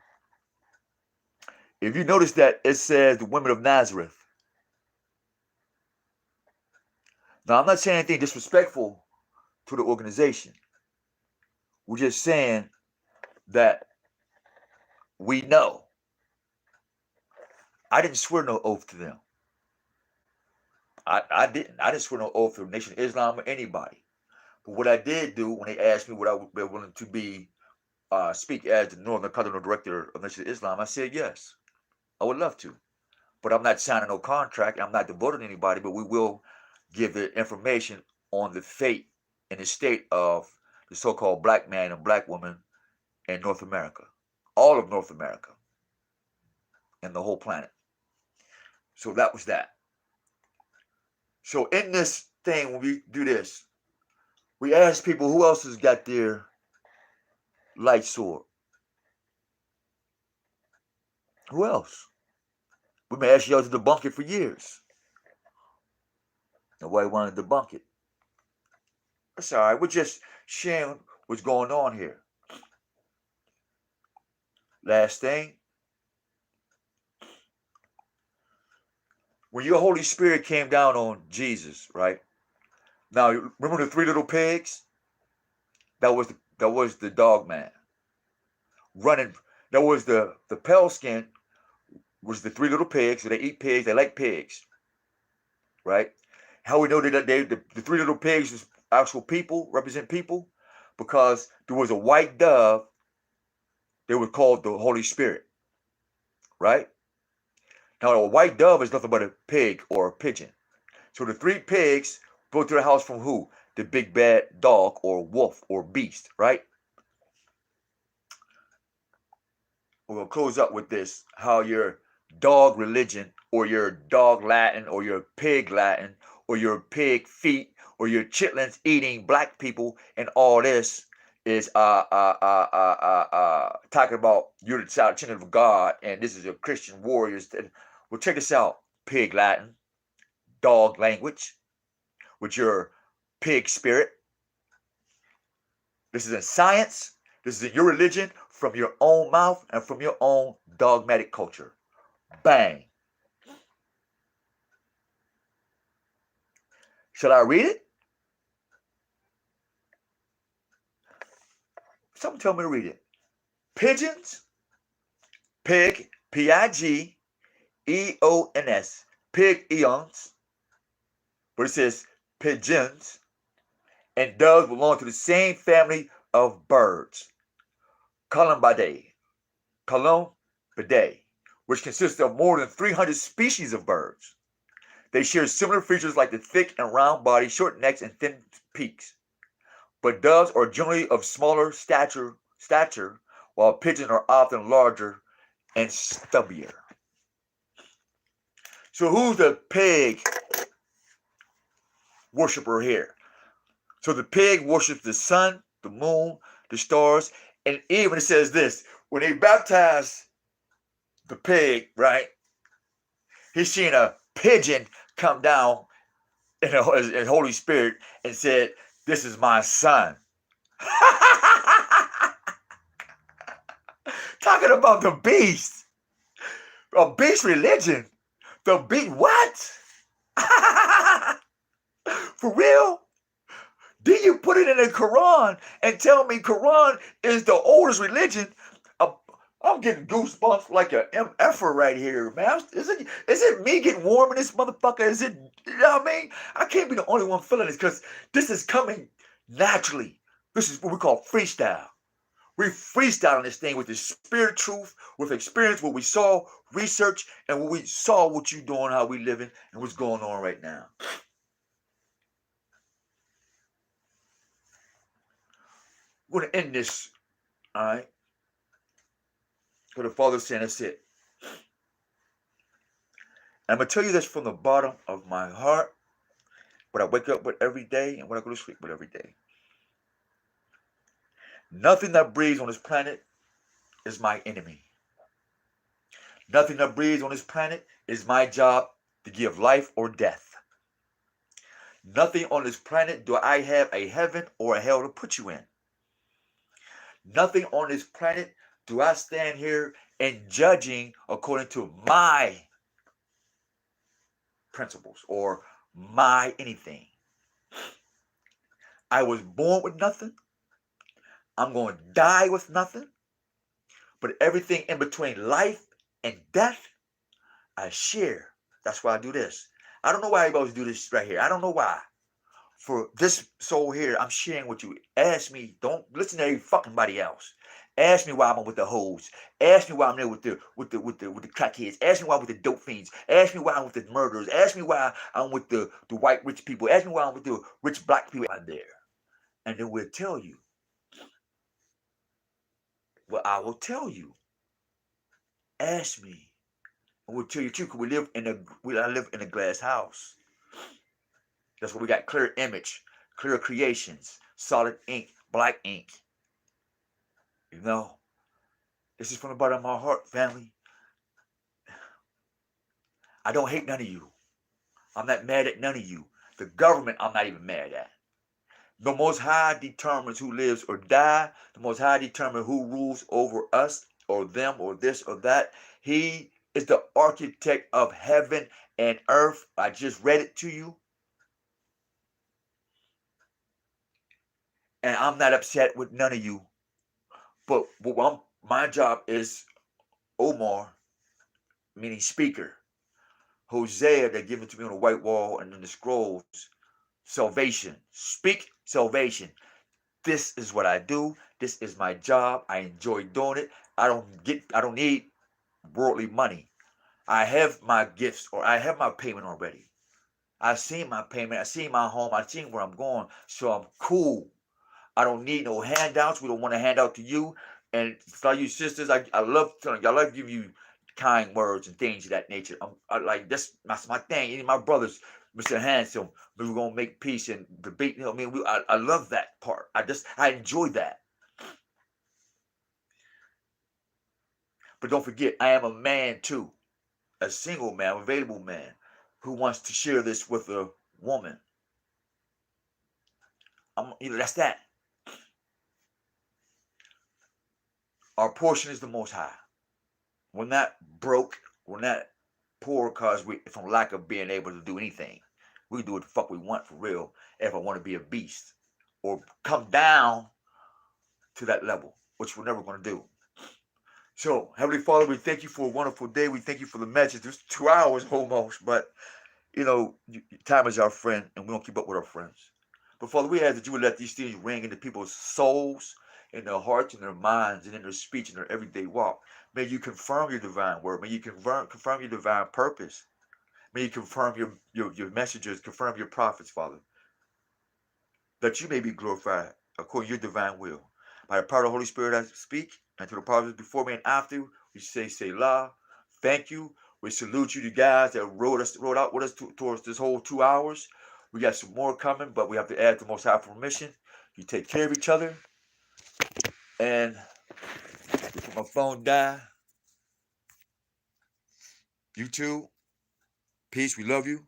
If you notice that it says the women of Nazareth. Now, I'm not saying anything disrespectful to the organization. We're just saying that we know. I didn't swear no oath to them. I didn't swear no oath to the Nation of Islam or anybody. But what I did do when they asked me what I would be willing to be, speak as the Northern Continental Director of Nation of Islam, I said yes. I would love to. But I'm not signing no contract. I'm not devoted to anybody, but we will give the information on the fate and the state of the so-called black man and black woman in North America. All of North America. And the whole planet. So that was that. So in this thing, when we do this, we ask people who else has got their light sword. Who else? We may ask y'all to debunk it for years. Nobody wanted to debunk it. That's all right. We're just sharing what's going on here. Last thing. When your Holy Spirit came down on Jesus, right? Now, remember the three little pigs? That was the dog man. Running. That was the pale skin was the three little pigs. So they eat pigs. They like pigs. Right? How we know that the three little pigs is actual people, represent people? Because there was a white dove. They were called the Holy Spirit. Right? Now, a white dove is nothing but a pig or a pigeon. So the three pigs go to the house from who? The big bad dog or wolf or beast, right? we're going to close up with this, how your dog religion or your dog Latin or your pig Latin or your pig feet or your chitlins eating black people and all this is talking about you're the children of God and this is your Christian warriors. Well, check this out, pig Latin, dog language, with your pig spirit. This is in science. This is in your religion from your own mouth and from your own dogmatic culture. Bang. Shall I read it? Someone tell me to read it. Pigeons, pig, P-I-G-E-O-N-S, pig eons, but it says pigeons, and doves belong to the same family of birds, Columbidae, which consists of more than 300 species of birds. They share similar features like the thick and round body, short necks, and thin beaks. But doves are generally of smaller stature, while pigeons are often larger and stubbier. So who's the pig worshiper here? So the pig worships the sun, the moon, the stars, and even it says this, when they baptize the pig, right, he's seen a pigeon come down in the Holy Spirit and said, this is my son. Talking about the beast. A beast religion. The beast, what? For real? Did you put it in the Quran and tell me Quran is the oldest religion? I'm getting goosebumps like an MFer right here, man. Is it me getting warm in this motherfucker? Is it, you know what I mean? I can't be the only one feeling this because this is coming naturally. This is what we call freestyle. We freestyling this thing with the spirit truth, with experience, what we saw, research, and what we saw, what you doing, how we living, and what's going on right now. We're going to end this, all right? For the Father's saying, that's it. I'm going to tell you this from the bottom of my heart, what I wake up with every day and what I go to sleep with every day. Nothing that breathes on this planet is my enemy. Nothing that breathes on this planet is my job to give life or death. Nothing on this planet do I have a heaven or a hell to put you in. Nothing on this planet do I stand here and judging according to my principles or my anything. I was born with nothing. I'm going to die with nothing. But everything in between life and death, I share. That's why I do this. I don't know why everybody's do this right here. I don't know why. For this soul here, I'm sharing with you. Ask me. Don't listen to every fucking body else. Ask me why I'm with the hoes. Ask me why I'm there with the crackheads. Ask me why I'm with the dope fiends. Ask me why I'm with the murderers. Ask me why I'm with the white rich people. Ask me why I'm with the rich black people out there. And then we'll tell you. Well, I will tell you. Ask me. And we'll tell you too, because I live in a glass house. That's why we got clear image, clear creations, solid ink, black ink. You know, this is from the bottom of my heart, family. I don't hate none of you. I'm not mad at none of you. The government, I'm not even mad at. The Most High determines who lives or die. The Most High determines who rules over us or them or this or that. He is the architect of heaven and earth. I just read it to you. And I'm not upset with none of you. But my job is OMAR, meaning speaker. HOSEA, they give it to me on the white wall and in the scrolls. Salvation. Speak salvation. This is what I do. This is my job. I enjoy doing it. I don't need worldly money. I have my gifts or I have my payment already. I've seen my payment. I've seen my home. I've seen where I'm going. So I'm cool. I don't need no handouts. We don't want to hand out to you. And for you sisters, I love telling you, I love giving you kind words and things of that nature. I like that's my thing. Any of my brothers, Mr. Handsome, we were gonna make peace and debate. You know, what I mean, I love that part. I enjoy that. But don't forget, I am a man too, a single man, an available man, who wants to share this with a woman. That's that. Our portion is the Most High. We're not broke. We're not poor because we from lack of being able to do anything. We can do what the fuck we want for real if I want to be a beast or come down to that level, which we're never going to do. So, Heavenly Father, we thank you for a wonderful day. We thank you for the message. It's 2 hours almost, but time is our friend, and we don't keep up with our friends. But Father, we ask that you would let these things ring into people's souls, in their hearts, in their minds, and in their speech, in their everyday walk. May you confirm your divine word. May you confirm your divine purpose. May you confirm your messengers, confirm your prophets, Father, that you may be glorified according to your divine will. By the power of the Holy Spirit, I speak, and to the prophets before me and after, we say, Selah. Thank you. We salute you, the guys that rode out with us towards this whole 2 hours. We got some more coming, but we have to add the Most High permission. You take care of each other. And before my phone die, you too. Peace. We love you.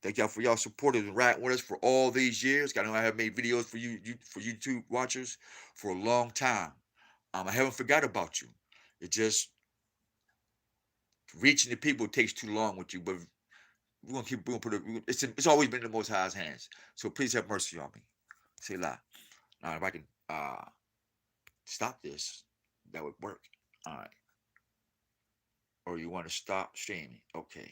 Thank y'all for y'all supporting and riding with us for all these years. I know I have made videos for for YouTube watchers for a long time. I haven't forgot about you. It just reaching the people takes too long with you, but we're gonna put it. It's always been in the Most High's hands. So please have mercy on me. Say la. Now if I can stop this, that would work. All right. Or you want to stop streaming? Okay.